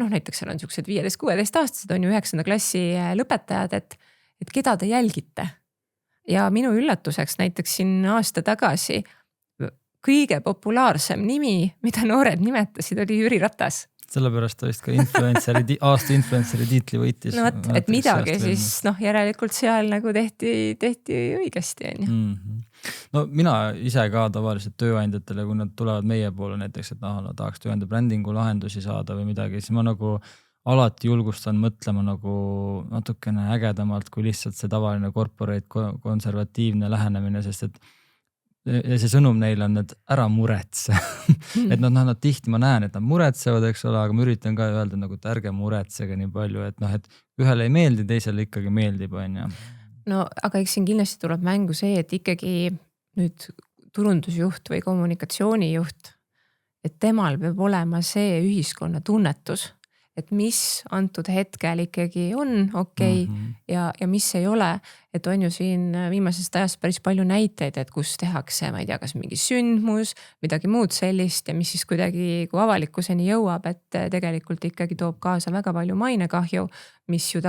näiteks seal on siuksed 15-16 aastased, on ju 9. klassi lõpetajad, et keda te jälgite. Ja minu üllatuseks näiteks siin aasta tagasi kõige populaarsem nimi, mida noored nimetasid, oli Jüri Ratas. Sellepärast ta vist ka aasta influenceri tiitli võitis. No võt, et midagi siis järelikult seal nagu tehti õigesti. No mina ise ka tavaliselt tööandjatele, kui nad tulevad meie poole näiteks, et nad tahaks tööandja brändingu lahendusi saada või midagi, siis ma nagu alati julgustan mõtlema nagu natukene ägedamalt kui lihtsalt see tavaline corporate konservatiivne lähenemine, sest et ja see sõnum neil on, et ära muretse. Et nad tihti ma näen, et nad muretsevad, eks ole, aga ma üritan ka öelda nagu, et ärge muretsege nii palju, et et ühele ei meeldi, teisele ikkagi meeldib, on ju. No aga eks siin kindlasti tuleb mängu see, et ikkagi nüüd turundusjuht või kommunikatsioonijuht, et temal peab olema see ühiskonna tunnetus, et mis antud hetkel ikkagi on okei ja mis ei ole, et on ju siin viimasest ajast päris palju näiteid, et kus tehakse, ma ei tea, kas mingi sündmus, midagi muud sellist ja mis siis kuidagi kui avalikkuseni jõuab, et tegelikult ikkagi toob kaasa väga palju mainekahju, mis ju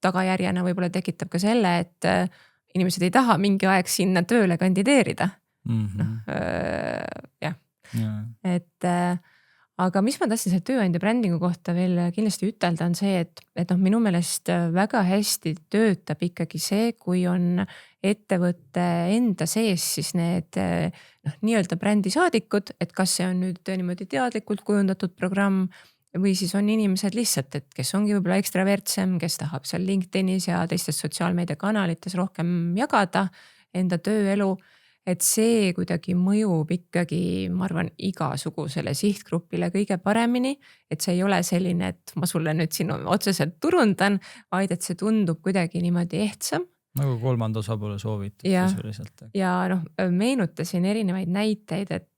tagajärjena võib-olla tekitab ka selle, et inimesed ei taha mingi aeg sinna tööle kandideerida. Et aga mis ma tahtsin selle tööandja brändingu kohta veel kindlasti ütelda on see, et minu meelest väga hästi töötab ikkagi see, kui on ettevõtte enda sees siis need nii-öelda brändisaadikud, et kas see on nüüd niimoodi teadlikult kujundatud programm või siis on inimesed lihtsalt, et kes ongi võib-olla ekstravertsem, kes tahab seal LinkedInis ja teistes sotsiaalmeediakanalites rohkem jagada enda tööelu. Et see kuidagi mõjub ikkagi, ma arvan, igasugusele sihtgrupile kõige paremini, et see ei ole selline, et ma sulle nüüd siin otseselt turundan, vaid et see tundub kuidagi niimoodi ehtsam. Nagu kolmanda osapoole soovitud sisuliselt. Ja meenutasin erinevaid näiteid, et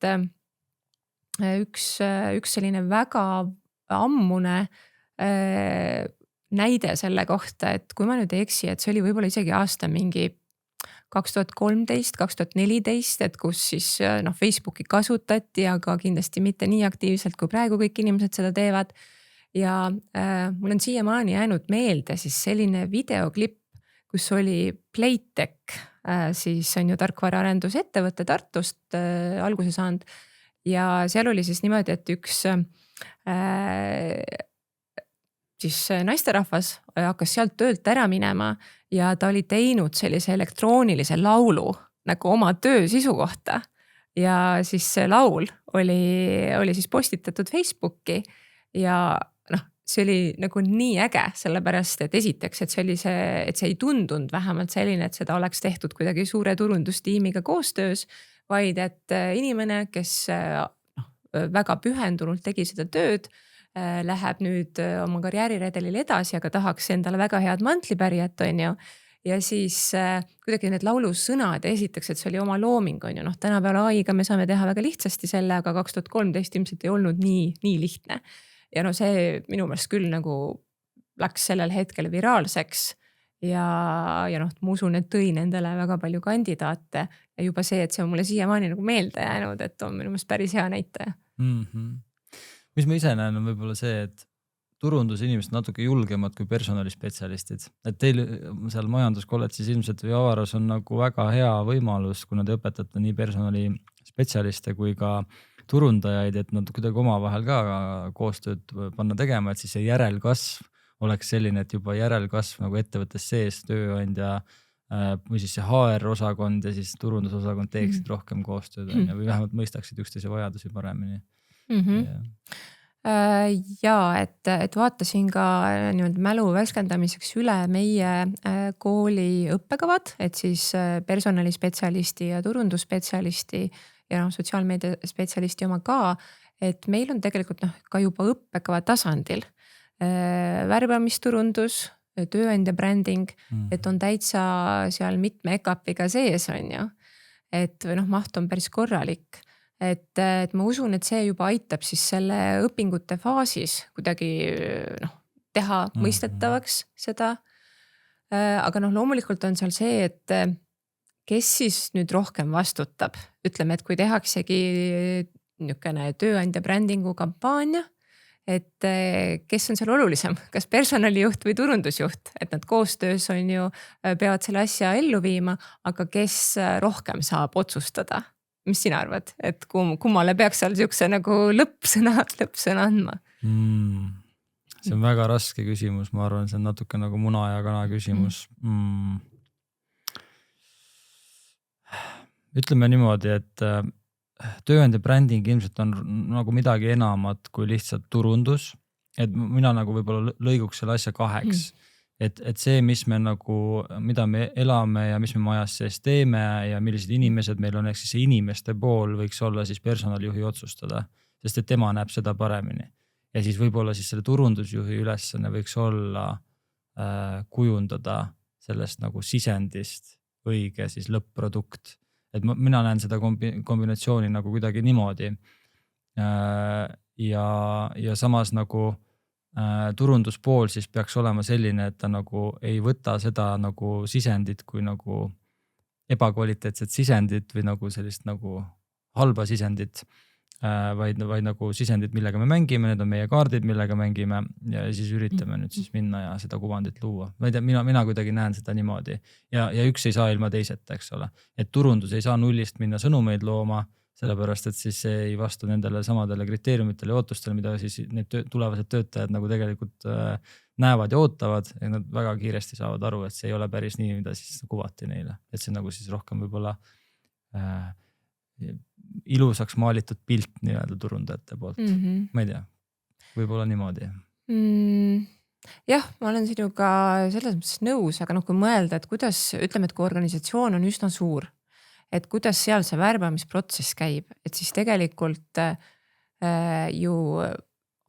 üks selline väga ammune näide selle kohta, et kui ma nüüd ei eksi, et see oli võib-olla isegi aasta mingi 2013, 2014, et kus siis Facebooki kasutati, aga kindlasti mitte nii aktiivselt, kui praegu kõik inimesed seda teevad. Ja mul on siiamaani jäänud meelde siis selline videoklipp, kus oli Playtech, siis on ju tarkvaraarendusettevõte Tartust alguse saanud. Ja seal oli siis niimoodi, et üks siis naisterahvas hakkas sealt töölt ära minema ja ta oli teinud sellise elektroonilise laulu nagu oma töö sisu kohta. Ja siis see laul oli siis postitatud Facebooki ja see oli nagu nii äge, sellepärast et esiteks, et see ei tundunud vähemalt selline, et seda oleks tehtud kuidagi suure turundustiimiga koostöös, vaid et inimene, kes väga pühendunult tegi seda tööd, läheb nüüd oma karjääriredelil edasi, aga tahaks endale väga head mantlipärijat, on ju. Ja siis kuidagi need laulusõnad esiteks, et see oli oma looming, on ju. Tänapäeval AI-ga me saame teha väga lihtsasti selle, aga 2013 ilmselt ei olnud nii lihtne. Ja see minu meelest küll nagu läks sellel hetkel viraalseks ja ma usun, et tõi nendele väga palju kandidaate ja juba see, et see on mulle siiamaani nagu meelde jäänud, et on minu meelest päris hea näitaja. Mis ma ise näen on võib-olla see, et turunduse inimesed natuke julgemad kui personalispetsialistid. Et teil seal majanduskolledžis ilmselt või Avaras on nagu väga hea võimalus, kuna te õpetate nii personalispetsialiste kui ka turundajaid, et nad kuidagi omavahel ka koostööd panna tegema, et siis see järelkasv oleks selline, et juba järelkasv nagu ettevõttes sees tööandja või siis see HR-osakond ja siis turundusosakond teeksid rohkem koostööd või vähemalt mõistaksid üksteise vajadusi paremini. Ja et vaatasin ka mälu värskendamiseks üle meie kooli õppekavad, et siis personalispetsialisti ja turundusspetsialisti ja sotsiaalmeedia spetsialisti oma ka, et meil on tegelikult ka juba õppekava tasandil värbamisturundus, tööandja bränding, et on täitsa seal mitme EKAP-iga sees, on ju. Et maht on päris korralik. Et ma usun, et see juba aitab siis selle õpingute faasis kuidagi teha mõistetavaks seda. Aga loomulikult on seal see, et kes siis nüüd rohkem vastutab. Ütleme, et kui tehaksegi niisugune tööandja brändingu kampaania, et kes on seal olulisem, kas personalijuht või turundusjuht, et nad koostöös on ju, peavad selle asja ellu viima, aga kes rohkem saab otsustada? Mis sina arvad, et kummale peaks seal niisuguse nagu lõppsõna andma? See on väga raske küsimus, ma arvan, see on natuke nagu muna ja kana küsimus. Ütleme niimoodi, et tööandja bränding ilmselt on nagu midagi enamat kui lihtsalt turundus, et mina nagu võib-olla lõiguks selle asja kaheks. Et see, mis me nagu, mida me elame ja mis me majas sees teeme ja millised inimesed meil on, eks siis see inimeste pool võiks olla siis personalijuhi otsustada, sest et tema näeb seda paremini. Ja siis võib-olla siis selle turundusjuhi ülesanne võiks olla kujundada sellest nagu sisendist õige siis lõpp-produkt. Et mina näen seda kombinatsiooni nagu kuidagi niimoodi. Ja samas nagu turunduspool siis peaks olema selline, et ta nagu ei võta seda nagu sisendit kui nagu ebakvaliteetset sisendit või nagu sellist nagu halba sisendit, vaid nagu sisendit, millega me mängime, need on meie kaardid, millega mängime ja siis üritame nüüd siis minna ja seda kuvandit luua. Ma ei tea, mina kuidagi näen seda niimoodi ja üks ei saa ilma teiseta, eks ole. Et turundus ei saa nullist minna sõnumeid looma, sellepärast, et siis see ei vastu nendele samadele kriteeriumitele ja ootustele, mida siis need tulevased töötajad nagu tegelikult näevad ja ootavad ja nad väga kiiresti saavad aru, et see ei ole päris nii, mida siis kuvati neile. Et see nagu siis rohkem võib-olla ilusaks maalitud pilt nii-öelda turundajate poolt. Ma ei tea. võib-olla niimoodi. Jah, ma olen sinuga selles mõttes nõus, aga kui mõelda, et kuidas, ütleme, et kui organisatsioon on üsna suur, et kuidas seal see värbamisprotsess käib, et siis tegelikult ju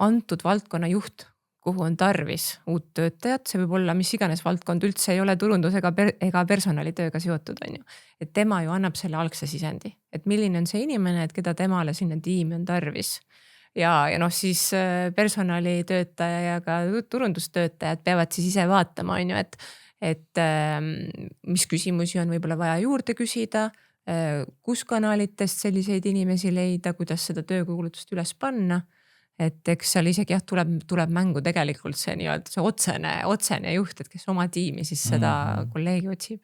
antud valdkonna juht, kuhu on tarvis uut töötajat, see võib olla mis iganes valdkond, üldse ei ole turundus ega personalitööga seotud, on ju. Et tema ju annab selle algse sisendi, et milline on see inimene, et keda temale sinna tiimi on tarvis. Ja siis personalitöötaja ja ka turundustöötajad peavad siis ise vaatama, on ju, et mis küsimusi on võib-olla vaja juurde küsida, kus kanalitest selliseid inimesi leida, kuidas seda töökuulutust üles panna. Et eks seal isegi tuleb mängu tegelikult see nii-öelda see otsene juht, et kes oma tiimi siis seda kolleegi otsib.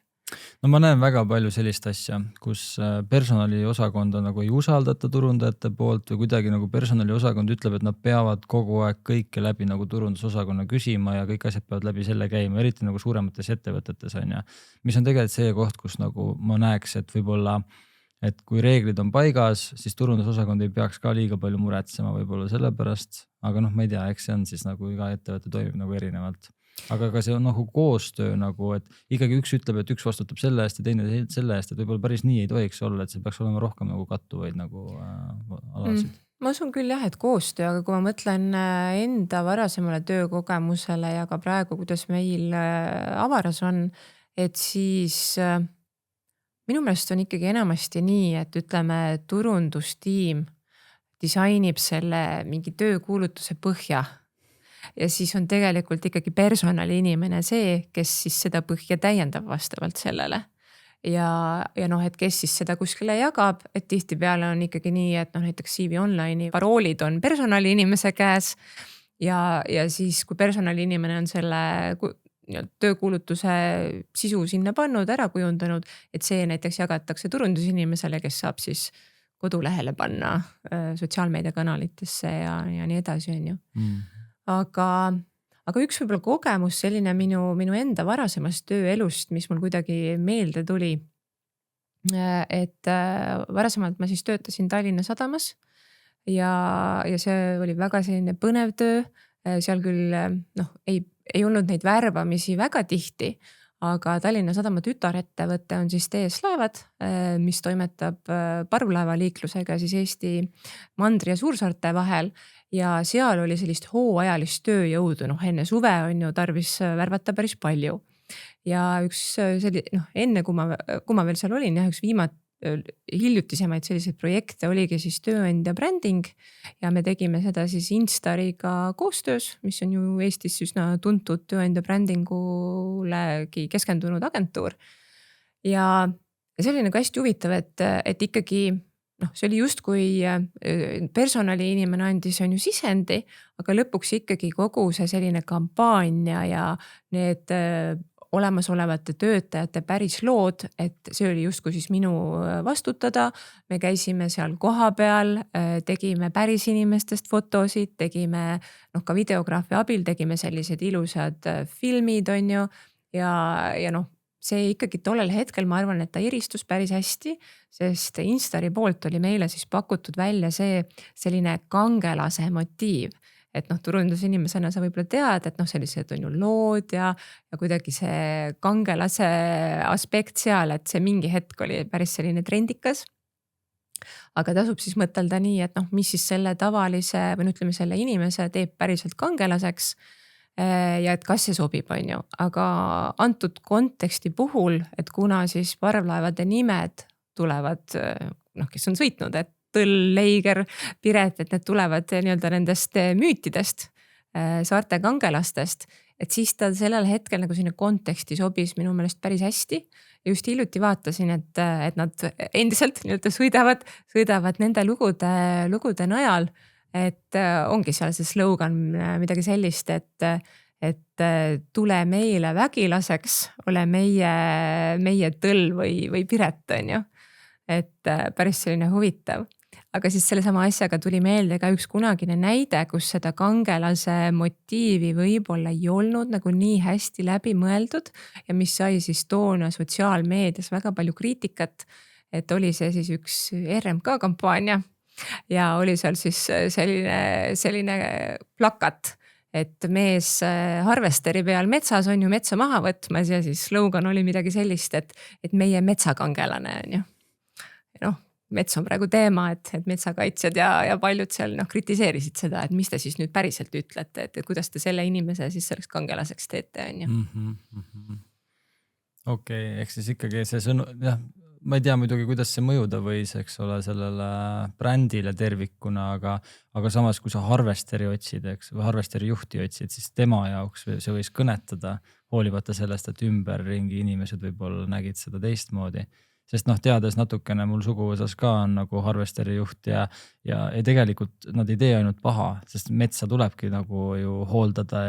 No ma näen väga palju sellist asja, kus personaliosakonda nagu ei usaldata turundajate poolt või kuidagi nagu personaliosakond ütleb, et nad peavad kogu aeg kõike läbi nagu turundusosakonna küsima ja kõik asjad peavad läbi selle käima, eriti nagu suuremates ettevõtetes on ja. Mis on tegelikult see koht, kus nagu ma näeks, et võib-olla, et kui reeglid on paigas, siis turundusosakond ei peaks ka liiga palju muretsema võib-olla sellepärast, aga ma ei tea, eks see on siis nagu iga ettevõte toimib nagu erinevalt. Aga ka see on nagu koostöö nagu, et ikkagi üks ütleb, et üks vastutab selle eest ja teine selle eest, et võib-olla päris nii ei tohiks olla, et see peaks olema rohkem nagu kattuvaid nagu alasid. Ma usun küll jah, et koostöö, aga kui ma mõtlen enda varasemale töökogemusele ja ka praegu, kuidas meil Avaras on, et siis minu meelest on ikkagi enamasti nii, et ütleme turundustiim disainib selle mingi töökuulutuse põhja. Ja siis on tegelikult ikkagi personali inimene see, kes siis seda põhja täiendab vastavalt sellele. Ja et kes siis seda kuskile jagab, et tihtipeale on ikkagi nii, et näiteks CV Online'i paroolid on personali inimese käes ja siis kui personali inimene on selle töökuulutuse sisu sinna pannud, ära kujundanud, et see näiteks jagatakse turundusinimesele, kes saab siis kodulehele panna sotsiaalmeediakanalitesse ja nii edasi on ju. Aga üks võib-olla kogemus selline minu enda varasemast tööelust, mis mul kuidagi meelde tuli, et varasemalt ma siis töötasin Tallinna Sadamas ja see oli väga selline põnev töö, seal küll ei olnud neid värbamisi väga tihti, aga Tallinna Sadama tütarettevõte on siis TS Laevad, mis toimetab parvlaevaliiklusega siis Eesti mandri ja suursaarte vahel ja seal oli sellist hooajalist tööjõudu, enne suve on ju tarvis värvata päris palju. Ja üks enne kui ma veel seal olin, üks hiljutisemaid selliseid projekte oligi siis tööandja bränding ja me tegime seda siis Instariga koostöös, mis on ju Eestis üsna tuntud tööandja brändingulegi keskendunud agentuur. Ja see oli nagu hästi huvitav, et ikkagi see oli justkui personali inimene andis on ju sisendi, aga lõpuks ikkagi kogu see selline kampaania ja need olemasolevate töötajate päris lood, et see oli justkui siis minu vastutada. Me käisime seal koha peal, tegime päris inimestest fotosid, tegime ka videograafi abil, tegime sellised ilusad filmid on ju ja see ikkagi tollel hetkel ma arvan, et ta eristus päris hästi, sest Instari poolt oli meile siis pakutud välja see selline kangelase motiiv. Et turundusinimesena sa võib-olla tead, et sellised on ju lood ja kuidagi see kangelase aspekt seal, et see mingi hetk oli päris selline trendikas. Aga tasub siis mõtelda nii, et mis siis selle tavalise või ütleme selle inimese teeb päriselt kangelaseks ja et kas see sobib, on ju. Aga antud konteksti puhul, et kuna siis parvlaevade nimed tulevad, kes on sõitnud, et Tõll, Leiger, Piret, et need tulevad nii-öelda nendest müütidest, saarte kangelastest, et siis ta sellel hetkel nagu sinna konteksti sobis minu meelest päris hästi. Ja just hiljuti vaatasin, et nad endiselt nii-öelda sõidavad nende lugude najal, et ongi seal see slogan midagi sellist, et tule meile vägilaseks, ole meie Tõll või Piret, on ju. Et päris selline huvitav. Aga siis selle sama asjaga tuli meelde ka üks kunagine näide, kus seda kangelase motiivi võib-olla ei olnud nagu nii hästi läbi mõeldud ja mis sai siis toona sotsiaalmeedias väga palju kriitikat, et oli see siis üks RMK kampaania, ja oli seal siis selline plakat, et mees harvesteri peal metsas on ju metsa maha võtmas ja siis slogan oli midagi sellist, et meie metsakangelane on ju. Noh, mets on praegu teema, et metsakaitsjad ja paljud seal kritiseerisid seda, et mis te siis nüüd päriselt ütlete, et kuidas te selle inimese siis selleks kangelaseks teete, on ju. Okei, ehk siis ikkagi see sõnum, jah, ma ei tea muidugi, kuidas see mõjuda võis, eks ole, sellele brändile tervikuna, aga samas, kui sa harvesteri otsid, eks, või harvesteri juhti otsid, siis tema jaoks see võis kõnetada, hoolimata sellest, et ümberringi inimesed võib-olla nägid seda teistmoodi. Sest teades natukene mul suguvõsas ka on nagu harvesteri juht ja tegelikult nad ei tee ainult paha, sest metsa tulebki nagu ju hooldada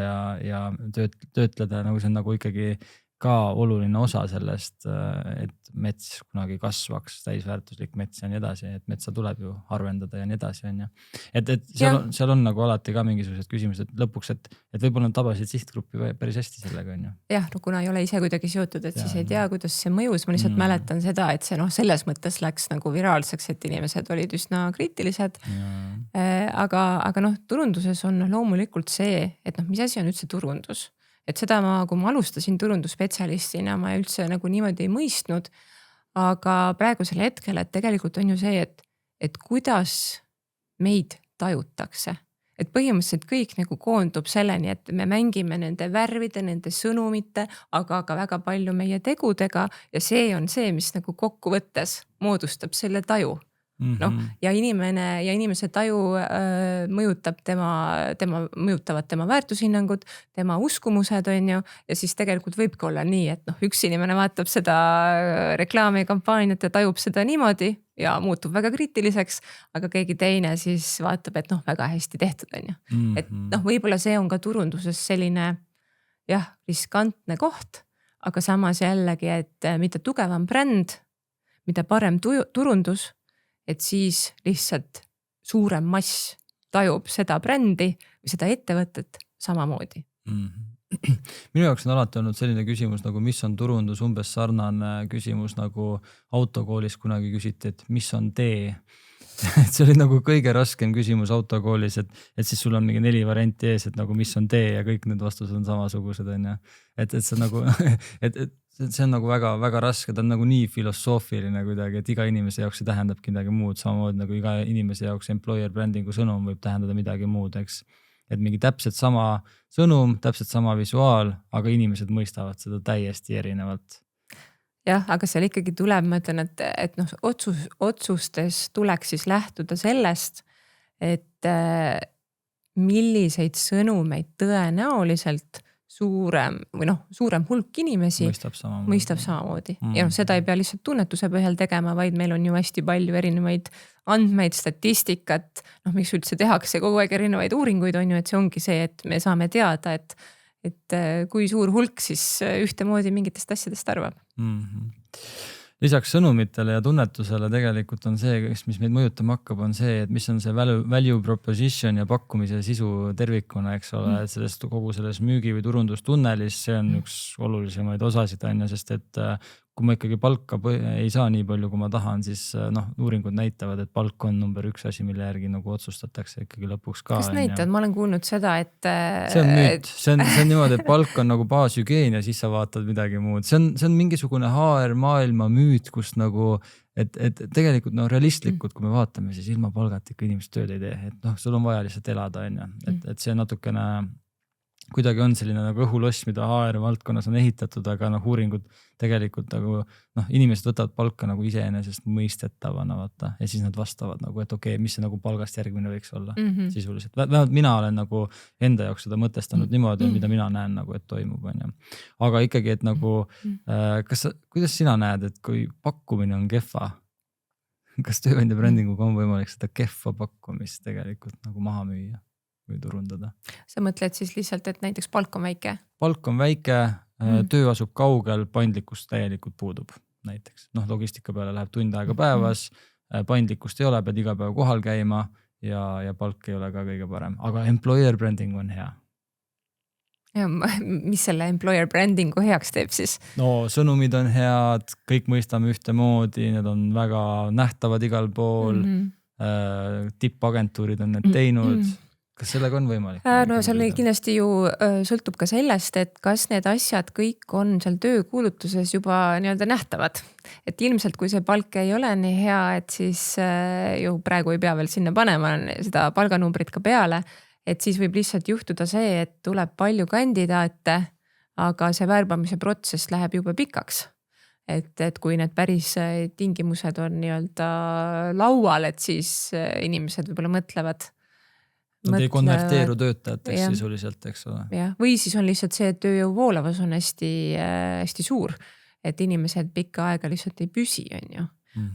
ja töötleda, nagu see on nagu ikkagi ka oluline osa sellest, et mets kunagi kasvaks, täisväärtuslik mets ja nii edasi, et metsa tuleb ju harvendada ja nii edasi, on ju. Et seal on nagu alati ka mingisugused küsimused lõpuks, et võib-olla nad tabasid sihtgruppi päris hästi sellega, on ju. Jah, kuna ei ole ise kuidagi seotud, et siis ei tea, kuidas see mõjus. Ma lihtsalt mäletan seda, et see selles mõttes läks nagu viraalseks, et inimesed olid üsna kriitilised. Aga turunduses on loomulikult see, et mis asi on üldse turundus. Et seda kui ma alustasin turundusspetsialistina, ma üldse nagu niimoodi ei mõistnud, aga praegusel hetkel, et tegelikult on ju see, et kuidas meid tajutakse. Et põhimõtteliselt kõik nagu koondub selleni, et me mängime nende värvide, nende sõnumite, aga ka väga palju meie tegudega ja see on see, mis nagu kokkuvõttes moodustab selle taju. Ja inimese taju mõjutavad tema väärtushinnangud, tema uskumused on ju, ja siis tegelikult võibki olla nii, et üks inimene vaatab seda reklaamikampaaniat ja tajub seda niimoodi ja muutub väga kriitiliseks, aga keegi teine siis vaatab, et väga hästi tehtud on ju. Et võib-olla see on ka turunduses selline riskantne koht, aga samas jällegi, et mida tugevam bränd, mida parem turundus, et siis lihtsalt suurem mass tajub seda brändi või seda ettevõtet samamoodi. Minu jaoks on alati olnud selline küsimus, nagu mis on turundus, umbes sarnane küsimus, nagu autokoolis kunagi küsiti, et mis on tee. See oli nagu kõige raskem küsimus autokoolis, et siis sul on mingi 4 varianti ees, et nagu mis on tee ja kõik need vastused on samasugused. Et see on nagu, see on nagu väga, väga raske, ta on nagu nii filosoofiline kuidagi, et iga inimese jaoks see tähendabki midagi muud, samamoodi nagu iga inimese jaoks employer brandingu sõnum võib tähendada midagi muud, eks. Et mingi täpselt sama sõnum, täpselt sama visuaal, aga inimesed mõistavad seda täiesti erinevalt. Jah, aga seal ikkagi tuleb, ma ütlen, et otsustes tuleks siis lähtuda sellest, et milliseid sõnumeid tõenäoliselt suurem hulk inimesi mõistab samamoodi. Ja seda ei pea lihtsalt tunnetuse põhjal tegema, vaid meil on ju hästi palju erinevaid andmeid, statistikat, miks üldse tehakse kogu aeg erinevaid uuringuid on ju, et see ongi see, et me saame teada, et kui suur hulk siis ühtemoodi mingitest asjadest arvab. Lisaks sõnumitele ja tunnetusele tegelikult on see, mis meid mõjutama hakkab, on see, et mis on see value proposition ja pakkumise sisu tervikuna, eks ole, et sellest kogu selles müügi või turundustunnelis, see on üks olulisemaid osasid, sest et kui ma ikkagi palka ei saa nii palju, kui ma tahan, siis uuringud näitavad, et palk on number 1 asi, mille järgi nagu otsustatakse ikkagi lõpuks ka. Kas näitavad? Ma olen kuulnud seda, et... See on müüt. See on niimoodi, et palk on nagu baashügieen ja siis sa vaatad midagi muud. See on mingisugune HR maailma müüt, kus nagu, et tegelikult realistlikult, kui me vaatame, siis ilma palgat ikka inimesed tööd ei tee. Et sul on vaja lihtsalt elada, on ju. Et see natukene... kuidagi on selline nagu õhuloss, mida HR valdkonnas on ehitatud, aga uuringud tegelikult nagu inimesed võtavad palka nagu iseenesest mõistetavana, vaata, ja siis nad vastavad nagu, et okei, mis see nagu palgast järgmine võiks olla sisuliselt. Vähemalt mina olen nagu enda jaoks seda mõtestanud niimoodi, mida mina näen nagu, et toimub, on ju. Aga ikkagi, et nagu, kuidas sina näed, et kui pakkumine on kehva, kas tööandja brändinguga on võimalik seda kehva pakkumist tegelikult nagu maha müüa? Või turundada. Sa mõtled siis lihtsalt, et näiteks palk on väike? Palk on väike, töö asub kaugel, paindlikkust täielikult puudub näiteks. Logistika peale läheb tund aega päevas, paindlikkust ei ole, pead iga päev kohal käima ja palk ei ole ka kõige parem. Aga employer branding on hea. Ja mis selle employer brandingu heaks teeb siis? Sõnumid on head, kõik mõistame ühtemoodi, need on väga nähtavad igal pool. tippagentuurid on need teinud. Kas sellega on võimalik? No seal kindlasti ju sõltub ka sellest, et kas need asjad kõik on seal töökuulutuses juba nii-öelda nähtavad. Et ilmselt kui see palk ei ole nii hea, et siis ju praegu ei pea veel sinna panema seda palganumbrit ka peale, et siis võib lihtsalt juhtuda see, et tuleb palju kandidaate, aga see värbamise protsess läheb jube pikaks. Et kui need päris tingimused on nii-öelda laual, et siis inimesed võib-olla mõtlevad. Nad ei konverteeru töötajateks sisuliselt, eks ole. Ja. Või siis on lihtsalt see, et tööjõu voolavus on hästi suur, et inimesed pikka aega lihtsalt ei püsi, on ju.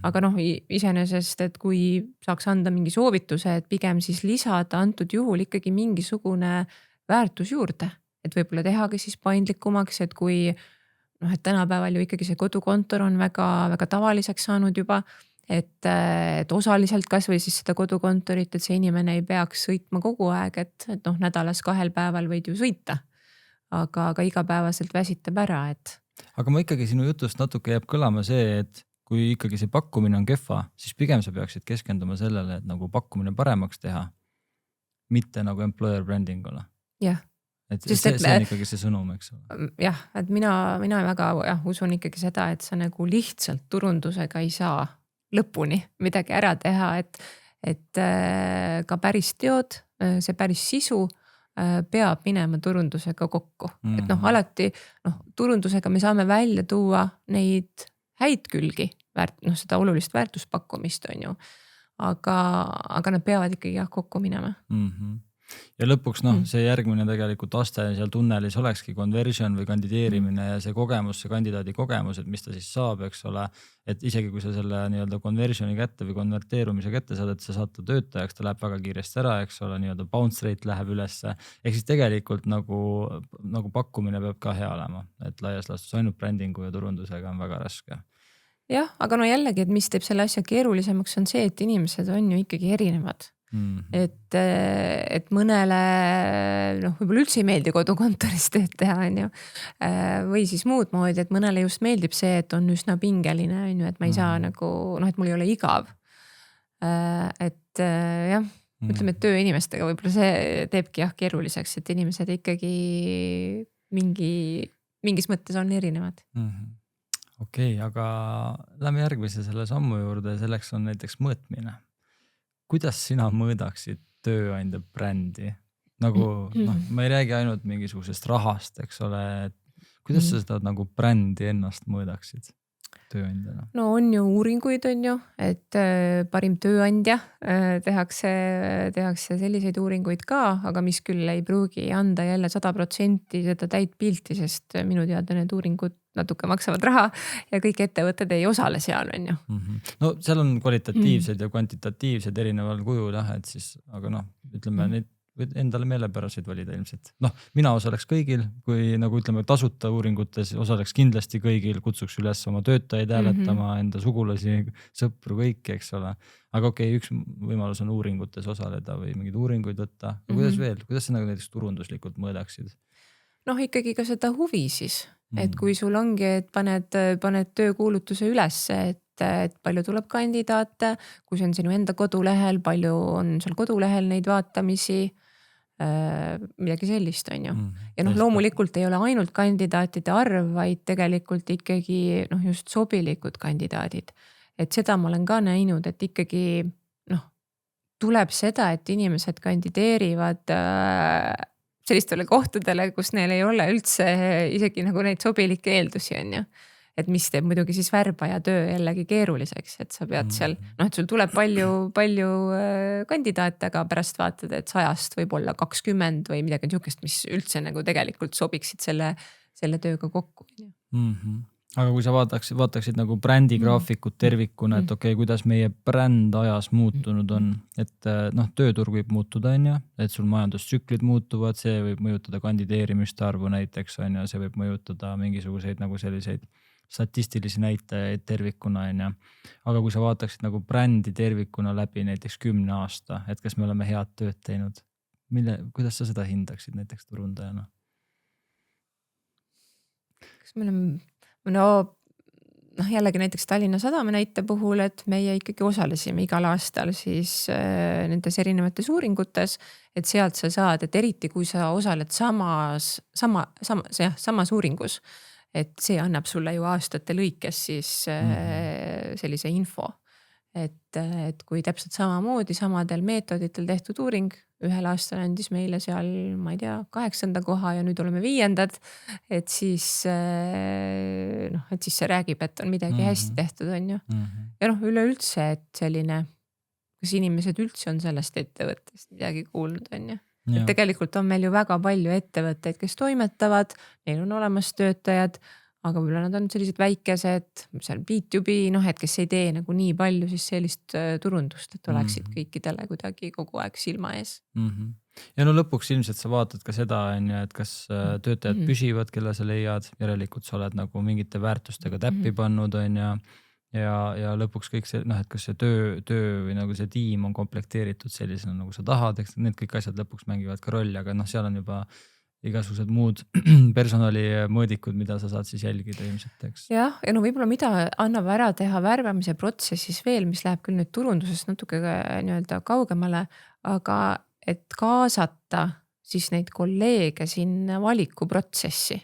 Aga iseenesest, et kui saaks anda mingi soovituse, et pigem siis lisada antud juhul ikkagi mingisugune väärtus juurde, et võib-olla tehagi siis paindlikumaks, et kui et tänapäeval ju ikkagi see kodukontor on väga, väga tavaliseks saanud juba, et osaliselt kas või siis seda kodukontorit, et see inimene ei peaks sõitma kogu aeg, et nädalas 2 päeval võid ju sõita, aga igapäevaselt väsitab ära, et. Aga ma ikkagi sinu jutust natuke jääb kõlama see, et kui ikkagi see pakkumine on kehva, siis pigem sa peaksid keskenduma sellele, et nagu pakkumine paremaks teha, mitte nagu employer brandingule. Jah. Et see on ikkagi see sõnum, eks ole. Jah, et mina väga usun ikkagi seda, et sa nagu lihtsalt turundusega ei saa lõpuni midagi ära teha, et ka päris teod, see päris sisu peab minema turundusega kokku. Et alati turundusega me saame välja tuua neid häid külgi, seda olulist väärtuspakkumist on ju, aga nad peavad ikkagi kokku minema. Ja lõpuks see järgmine tegelikult aste seal tunnelis olekski conversion või kandideerimine ja see kogemus, see kandidaadi kogemus, et mis ta siis saab, eks ole, et isegi kui sa selle nii-öelda conversioni kätte või konverteerumise kätte saad, et sa saad ta töötajaks, ta läheb väga kiiresti ära, eks ole, nii-öelda bounce rate läheb ülesse. Ehk siis tegelikult nagu pakkumine peab ka hea olema, et laias laastus ainult brändingu ja turundusega on väga raske. Jah, aga jällegi, et mis teeb selle asja keerulisemaks on see, et inimesed on ju ikkagi erinevad. Et mõnele võib-olla üldse ei meeldi kodukontoris tööd teha, on ju. Või siis muud moodi, et mõnele just meeldib see, et on üsna pingeline, on ju, et ma ei saa nagu, et mul ei ole igav. Et jah, ütleme, et tööinimestega võib-olla see teebki keeruliseks, et inimesed ikkagi mingis mõttes on erinevad. Okei, aga lähme järgmise selle sammu juurde, selleks on näiteks mõõtmine. Kuidas sina mõõdaksid tööandja brändi? Nagu, ma ei räägi ainult mingisugusest rahast, eks ole, et kuidas sa seda nagu brändi ennast mõõdaksid tööandjana? No on ju uuringuid, on ju, et parim tööandja tehakse selliseid uuringuid ka, aga mis küll ei pruugi anda jälle 100% seda täit pilti, sest minu teada need uuringud natuke maksavad raha ja kõik ettevõtted ei osale seal, on ju. No seal on kvalitatiivsed ja kvantitatiivsed erineval kujul, et siis, aga ütleme neid endale meelepäraseid valida ilmselt. Mina osaleks kõigil, kui nagu ütleme tasuta uuringutes osaleks kindlasti kõigil, kutsuks üles oma töötajaid hääletama, enda sugulasi, sõpru, kõiki, eks ole. Aga üks võimalus on uuringutes osaleda või mingeid uuringuid võtta. Kuidas veel? Kuidas sa nagu näiteks turunduslikult mõõdaksid? Ikkagi ka seda huvi siis, et kui sul ongi, et paned töökuulutuse üles, et palju tuleb kandidaate, kui see on sinu enda kodulehel, palju on seal kodulehel neid vaatamisi, midagi sellist on ju. Ja loomulikult ei ole ainult kandidaatide arv, vaid tegelikult ikkagi just sobilikud kandidaadid. Et seda ma olen ka näinud, et ikkagi tuleb seda, et inimesed kandideerivad sellistele kohtadele, kus neil ei ole üldse isegi nagu neid sobilikke eeldusi on ju. Et mis teeb muidugi siis värbaja töö jällegi keeruliseks, et sa pead seal, et sul tuleb palju kandidaate, aga pärast vaatad, et 100 võib olla 20 või midagi niisugust, mis üldse nagu tegelikult sobiksid selle tööga kokku. Aga kui sa vaataksid nagu brändigraafikut tervikuna, et kuidas meie bränd ajas muutunud on, et tööturg võib muutuda, on ju, et sul majandustsüklid muutuvad, see võib mõjutada kandideerimiste arvu näiteks, on ju, see võib mõjutada mingisuguseid nagu selliseid statistilisi näitajaid tervikuna, on ju. Aga kui sa vaataksid nagu brändi tervikuna läbi näiteks 10 aasta, et kas me oleme head tööd teinud, kuidas sa seda hindaksid näiteks turundajana? Kas me oleme noh, jällegi näiteks Tallinna Sadama näite puhul, et meie ikkagi osalesime igal aastal siis nendes erinevates uuringutes, et sealt sa saad, et eriti kui sa osaled samas uuringus, et see annab sulle ju aastate lõikes siis sellise info. Et kui täpselt samamoodi samadel meetoditel tehtud uuring, ühel aastal andis meile seal, ma ei tea, 8. koha ja nüüd oleme 5. Et siis see räägib, et on midagi hästi tehtud, on ju. Ja noh, üleüldse, et selline, kas inimesed üldse on sellest ettevõttest midagi kuulnud, on ju. Et tegelikult on meil ju väga palju ettevõtteid, kes toimetavad, neil on olemas töötajad, aga võib-olla nad on sellised väikesed, seal B2B, et kes ei tee nagu nii palju siis sellist turundust, et oleksid kõikidele kuidagi kogu aeg silma ees. Ja no lõpuks ilmselt sa vaatad ka seda, et kas töötajad püsivad, kelle sa leiad, järelikult sa oled nagu mingite väärtustega täppi pannud, on ja lõpuks kõik see, et kas see töö või nagu see tiim on komplekteeritud sellisena, nagu sa tahad, eks need kõik asjad lõpuks mängivad ka rolli, aga seal on juba igasugused muud personali mõõdikud, mida sa saad siis jälgida ilmselt, eks. Ja no võib-olla mida annab ära teha värbamise protsessis veel, mis läheb küll nüüd turundusest natuke nii-öelda kaugemale, aga et kaasata siis neid kolleege sinna valikuprotsessi.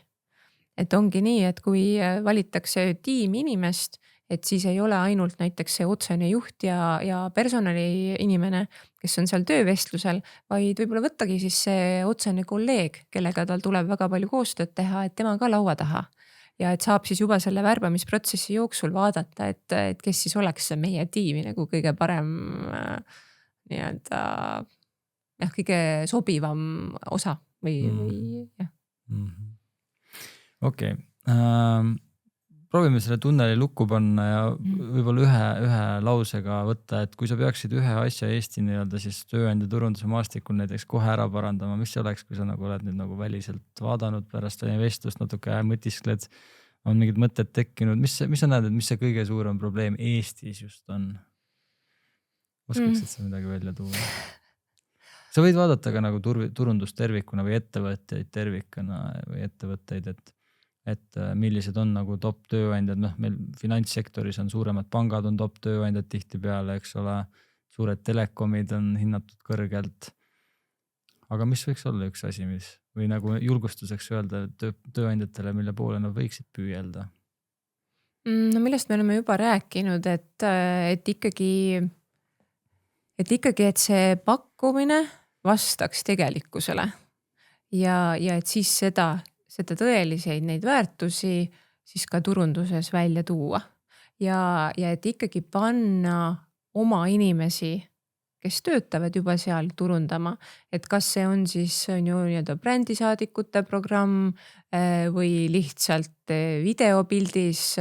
Et ongi nii, et kui valitakse tiim inimest, et siis ei ole ainult näiteks see otsene juht ja personali inimene, kes on seal töövestlusel, vaid võib-olla võttagi siis see otsene kolleeg, kellega tal tuleb väga palju koostööd teha, et tema ka laua taha. Ja et saab siis juba selle värbamisprotsessi jooksul vaadata, et kes siis oleks see meie tiimi nagu kõige parem nii-öelda kõige sobivam osa või jah. Okei. Proovime selle tunneli lukku panna ja võib-olla ühe lausega võtta, et kui sa peaksid ühe asja Eesti nii-öelda siis tööandja turunduse maastikul näiteks kohe ära parandama, mis see oleks, kui sa nagu oled nüüd nagu väliselt vaadanud pärast vestlust natuke mõtiskled, on mingid mõtted tekkinud, mis sa näed, et mis see kõige suurem probleem Eestis just on? Oskaksid sa midagi välja tuua? Sa võid vaadata ka nagu turundust tervikuna või ettevõtteid tervikuna või ettevõtteid, et millised on nagu top tööandjad, meil finantssektoris on suuremad pangad on top tööandjad tihti peale, eks ole, suured telekomid on hinnatud kõrgelt. Aga mis võiks olla üks asi, või nagu julgustuseks öelda tööandjatele, mille poole nad võiksid püüelda? No millest me oleme juba rääkinud, et ikkagi, et see pakkumine vastaks tegelikkusele ja et siis seda tõeliseid neid väärtusi siis ka turunduses välja tuua. Ja et ikkagi panna oma inimesi, kes töötavad juba seal turundama, et kas see on siis nii-öelda brändisaadikute programm või lihtsalt videopildis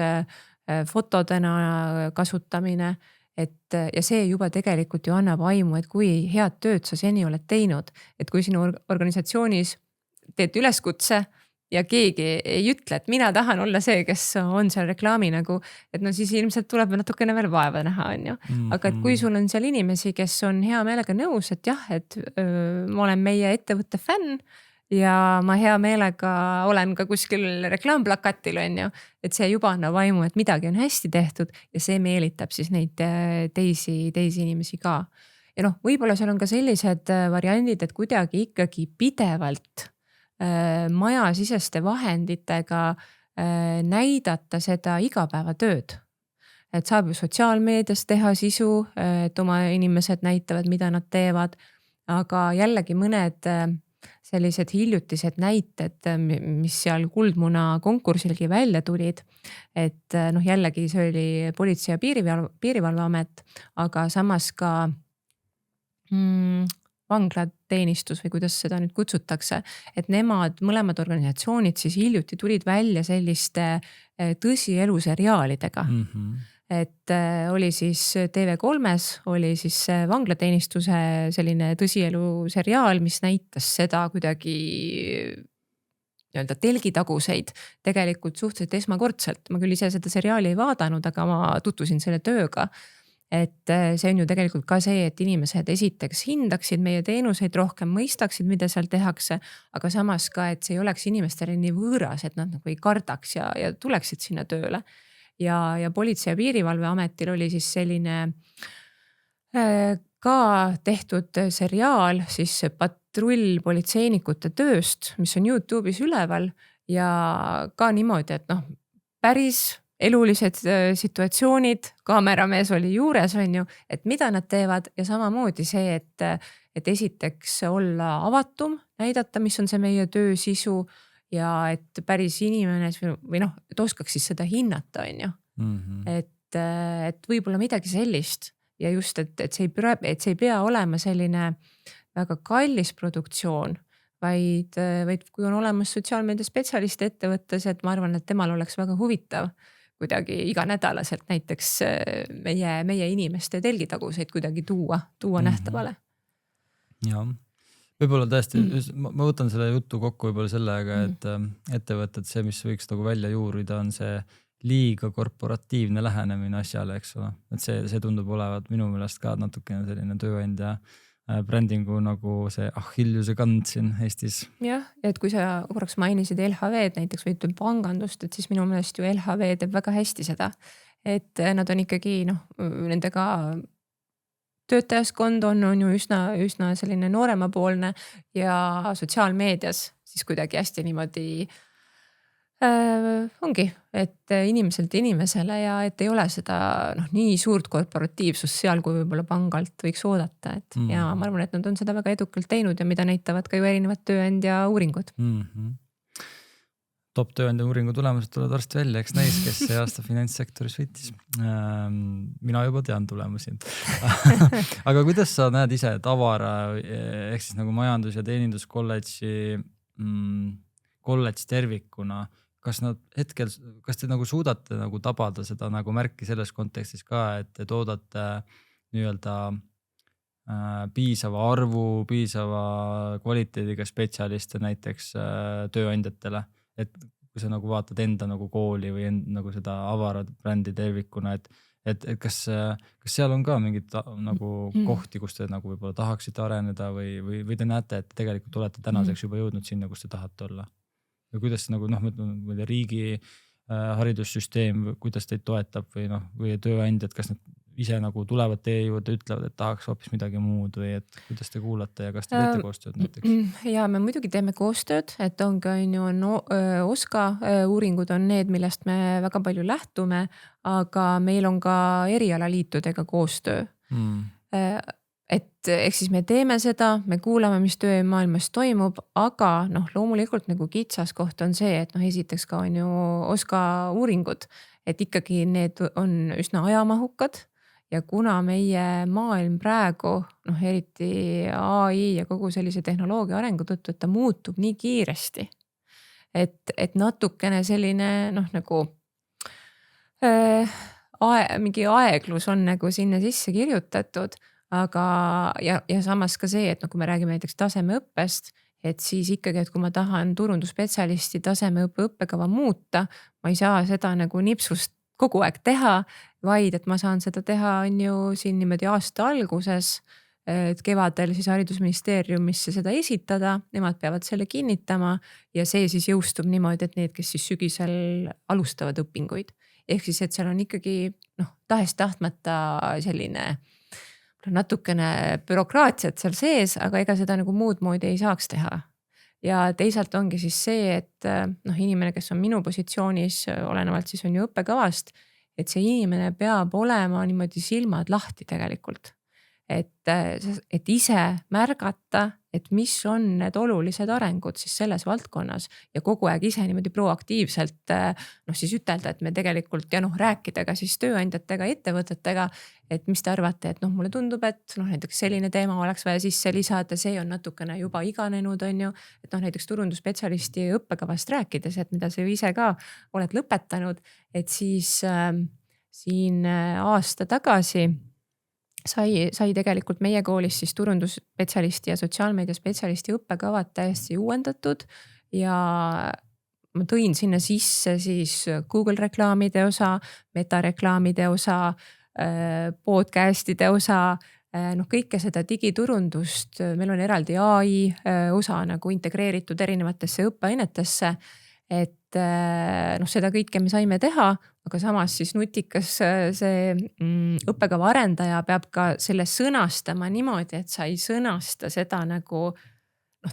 fotodena kasutamine. Ja see juba tegelikult ju annab aimu, et kui head tööd sa seni oled teinud, et kui sinu organisatsioonis teed üleskutse ja keegi ei ütle, et mina tahan olla see, kes on seal reklaami nagu, et siis ilmselt tuleb natukene veel vaeva näha, on ju. Aga et kui sul on seal inimesi, kes on hea meelega nõus, et jah, et ma olen meie ettevõtte fänn ja ma hea meelega olen ka kuskil reklaamplakatil, on ju, et see juba annab vaimu, et midagi on hästi tehtud ja see meelitab siis neid teisi inimesi ka. Ja võib-olla seal on ka sellised variandid, et kuidagi ikkagi pidevalt majasiseste vahenditega näidata seda igapäevatööd. Et saab ju sotsiaalmeedias teha sisu, et oma inimesed näitavad, mida nad teevad, aga jällegi mõned sellised hiljutised näited, mis seal Kuldmuna konkursilgi välja tulid, et jällegi see oli Politsei- ja Piirivalveamet, aga samas ka vanglateenistus või kuidas seda nüüd kutsutakse, et nemad mõlemad organisatsioonid siis hiljuti tulid välja selliste tõsielu seriaalidega. Et oli siis TV3-s oli siis vanglateenistuse selline tõsielu seriaal, mis näitas seda kuidagi nii-öelda telgitaguseid tegelikult suhteliselt esmakordselt. Ma küll ise seda seriaali ei vaadanud, aga ma tutvusin selle tööga. Et see on ju tegelikult ka see, et inimesed esiteks hindaksid meie teenuseid rohkem, mõistaksid, mida seal tehakse, aga samas ka, et see ei oleks inimestele nii võõras, et nad nagu ei kardaks ja tuleksid sinna tööle. ja Politsei- ja Piirivalveametil oli siis selline ka tehtud seriaal siis patrullpolitseinikute tööst, mis on YouTube'is üleval ja ka niimoodi, et noh, päris elulised situatsioonid, kaameramees oli juures, on ju, et mida nad teevad ja samamoodi see, et esiteks olla avatum, näidata, mis on see meie töö sisu ja et päris inimene või noh, et oskaks siis seda hinnata, on ju. Et võib-olla midagi sellist ja just, et see ei pea olema selline väga kallis produktsioon, vaid kui on olemas sotsiaalmeedia spetsialist ettevõttes, et ma arvan, et temal oleks väga huvitav kuidagi iganädalaselt näiteks meie inimeste telgitaguseid kuidagi tuua nähtavale. Ja, võib-olla tõesti, ma võtan selle jutu kokku võib-olla sellega, et ettevõtted, see, mis võiks nagu välja juurida, on see liiga korporatiivne lähenemine asjale, eks ole. Et see tundub olevat minu meelest ka natukene selline tööandja brändingu nagu see Achilleuse kand siin Eestis. Jah, et kui sa korraks mainisid LHV-d näiteks või ütleme pangandust, et siis minu meelest ju LHV teeb väga hästi seda, et nad on ikkagi nendega töötajaskond on ju üsna selline nooremapoolne ja sotsiaalmeedias siis kuidagi hästi niimoodi ongi, et inimeselt inimesele ja et ei ole seda nii suurt korporatiivsust seal, kui võib-olla pangalt võiks oodata, et ja ma arvan, et nad on seda väga edukalt teinud ja mida näitavad ka ju erinevad tööandja uuringud. Top tööandja uuringu tulemused tulevad varsti välja, eks näis, kes see aasta finantssektoris võttis. Mina juba tean tulemusi. Aga kuidas sa näed ise Avara ehk siis nagu majandus- ja teeninduskolledži kolledž tervikuna, kas te nagu suudate nagu tabada seda nagu märki selles kontekstis ka, et te toodate nii-öelda piisava arvu, piisava kvaliteediga spetsialiste näiteks tööandjatele, et kui sa nagu vaatad enda nagu kooli või nagu seda Avara brändi tervikuna, et kas seal on ka mingid nagu kohti, kus te nagu võib-olla tahaksite areneda või te näete, et tegelikult olete tänaseks juba jõudnud sinna, kus te tahate olla? Ja kuidas nagu riigi haridussüsteem, kuidas teid toetab või tööandjad, kas nad ise nagu tulevad teie juurde, ütlevad, et tahaks hoopis midagi muud või et kuidas te kuulate ja kas te teete koostööd näiteks? Ja me muidugi teeme koostööd, et ongi OSKA uuringud on need, millest me väga palju lähtume, aga meil on ka erialaliitudega koostöö. Et ehk siis me teeme seda, me kuulame, mis töömaailmas toimub, aga loomulikult nagu kitsaskoht on see, et esiteks ka on ju OSKA uuringud, et ikkagi need on üsna ajamahukad ja kuna meie maailm praegu, eriti AI ja kogu sellise tehnoloogia arengu tõttu, et ta muutub nii kiiresti, et natukene selline nagu mingi aeglus on nagu sinna sisse kirjutatud. Aga ja samas ka see, et kui me räägime näiteks tasemeõppest, et siis ikkagi, et kui ma tahan turundusspetsialisti tasemeõppe õppekava muuta, ma ei saa seda nagu nipsust kogu aeg teha, vaid et ma saan seda teha on ju siin niimoodi aasta alguses, et kevadel siis haridusministeeriumisse seda esitada, nemad peavad selle kinnitama ja see siis jõustub niimoodi, et need, kes siis sügisel alustavad õpinguid. Ehk siis, et seal on ikkagi tahes-tahtmata selline natukene bürokraatiat seal sees, aga ega seda nagu muud moodi ei saaks teha. Ja teisalt ongi siis see, et inimene, kes on minu positsioonis, olenevalt siis on ju õppekavast, et see inimene peab olema niimoodi silmad lahti tegelikult. Et ise märgata, et mis on need olulised arengud siis selles valdkonnas ja kogu aeg ise niimoodi proaktiivselt siis ütelda, et me tegelikult ja rääkida ka siis tööandjatega, ettevõtetega, et mis te arvate, et mulle tundub, et näiteks selline teema oleks vaja sisse lisada, see on natukene juba iganenud, on ju, et näiteks turundusspetsialisti õppekavast rääkides, et mida sa ju ise ka oled lõpetanud, et siis siin aasta tagasi sai tegelikult meie koolis siis turundusspetsialisti ja sotsiaalmeedia spetsialisti õppekavad täiesti uuendatud ja ma tõin sinna sisse siis Google reklaamide osa, metareklaamide osa, podcastide osa, kõike seda digiturundust, meil on eraldi AI osa nagu integreeritud erinevatesse õppeainetesse, et seda kõike me saime teha, aga samas siis nutikas see õppekava arendaja peab ka selle sõnastama niimoodi, et sa ei sõnasta seda nagu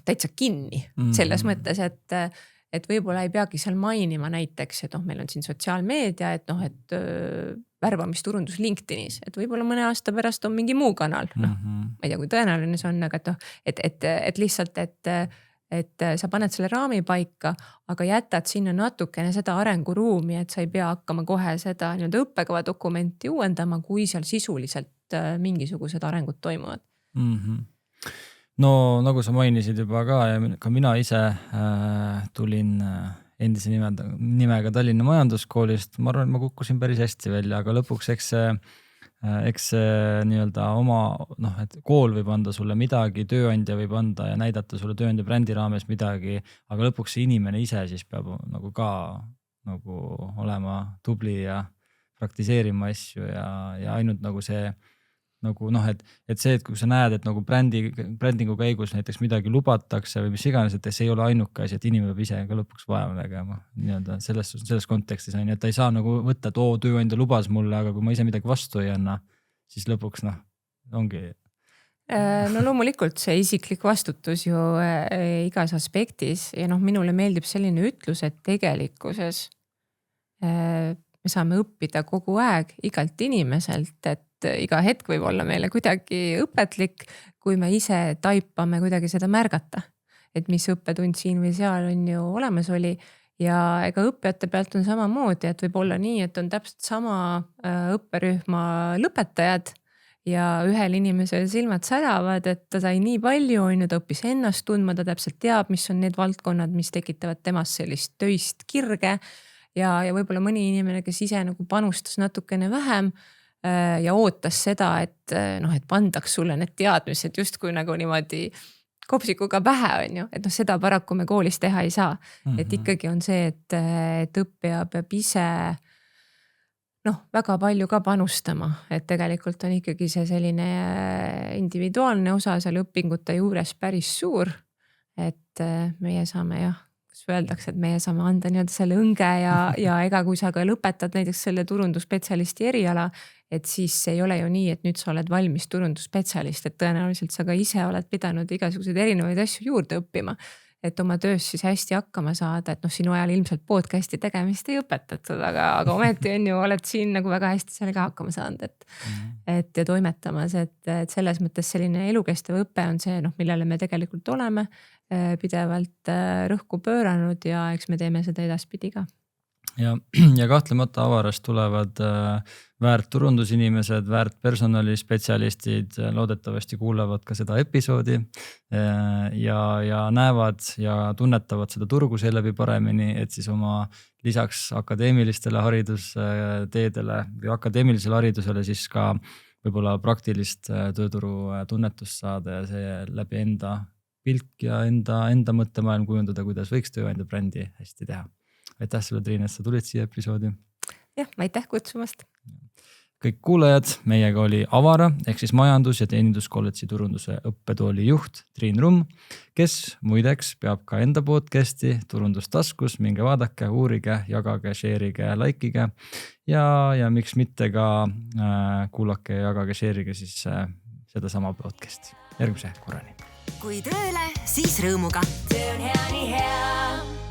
täitsa kinni selles mõttes, et võib-olla ei peagi seal mainima näiteks, et meil on siin sotsiaalmeedia, et värbamisturundus LinkedInis, et võib-olla mõne aasta pärast on mingi muu kanal. Ma ei tea, kui tõenäoline see on, aga et lihtsalt, et sa paned selle raami paika, aga jätad sinna natukene seda arenguruumi, et sa ei pea hakkama kohe seda õppekava dokumenti uuendama, kui seal sisuliselt mingisugused arengud toimuvad. No nagu sa mainisid juba ka ja ka mina ise tulin endise nimega Tallinna Majanduskoolist, ma arvan, et ma kukkusin päris hästi välja, aga lõpuks eks see nii-öelda oma, et kool võib anda sulle midagi, tööandja võib anda ja näidata sulle tööandja brändi raames midagi, aga lõpuks see inimene ise siis peab nagu ka nagu olema tubli ja praktiseerima asju ja ainult nagu see nagu et see, et kui sa näed, et nagu brändingu käigus näiteks midagi lubatakse või mis iganes, et see ei ole ainuke asi, et inimene peab ise ka lõpuks vaeva nägema nii-öelda selles kontekstis on, et ta ei saa nagu võtta, et tööandja lubas mulle, aga kui ma ise midagi vastu ei anna, siis lõpuks ongi. No loomulikult see isiklik vastutus ju igas aspektis ja minule meeldib selline ütlus, et tegelikkuses me saame õppida kogu aeg igalt inimeselt, et iga hetk võib olla meile kuidagi õpetlik, kui me ise taipame kuidagi seda märgata, et mis õppetund siin või seal on ju olemas oli ja ega õppijate pealt on samamoodi, et võib olla nii, et on täpselt sama õpperühma lõpetajad ja ühel inimesel silmad säravad, et ta sai nii palju, ta õppis ennast tundma, ta täpselt teab, mis on need valdkonnad, mis tekitavad temas sellist töist kirge ja võib-olla mõni inimene, kes ise nagu panustas natukene vähem ja ootas seda, et pandaks sulle need teadmised justkui nagu niimoodi kopsikuga pähe on ju, et seda paraku me koolis teha ei saa. Et ikkagi on see, et õppija peab ise väga palju ka panustama, et tegelikult on ikkagi see selline individuaalne osa seal õpingute juures päris suur, et meie saame öeldakse, et meie saame anda nii-öelda selle õnge ja ega kui sa ka lõpetad näiteks selle turundusspetsialisti eriala, et siis ei ole ju nii, et nüüd sa oled valmis turundusspetsialist, et tõenäoliselt sa ka ise oled pidanud igasuguseid erinevaid asju juurde õppima, et oma töös siis hästi hakkama saada, et sinu ajal ilmselt podcasti tegemist ei õpetatud, aga ometi on ju, oled siin nagu väga hästi sellega hakkama saanud, et ja toimetamas, et selles mõttes selline elukestev õpe on see, millele me tegelikult oleme pidevalt rõhku pööranud ja eks me teeme seda edaspidi ka. Ja kahtlemata avarast tulevad väärt turundusinimesed, väärt personalispetsialistid, loodetavasti kuulavad ka seda episoodi ja näevad ja tunnetavad seda turgu seeläbi paremini, et siis oma lisaks akadeemilistele haridusteedele või akadeemilisele haridusele siis ka võib-olla praktilist tööturu tunnetust saada ja see läbi enda pilk ja enda mõttemaailm kujundada, kuidas võiks tööandja brändi hästi teha. Aitäh sulle, Triin, et sa tulid siia episoodi. Jah, aitäh kutsumast. Kõik kuulajad, meiega oli Avara ehk siis majandus- ja teeninduskolledži turunduse õppetooli juht Triin Rumm, kes muideks peab ka enda podcasti Turundustaskus, minge vaadake, uurige, jagage, share'ige, likeige ja miks mitte ka kuulake ja jagage, share'ige siis seda sama podcasti. Järgmise korrani. Kui tööle, siis rõõmuga. Töö on hea, nii hea.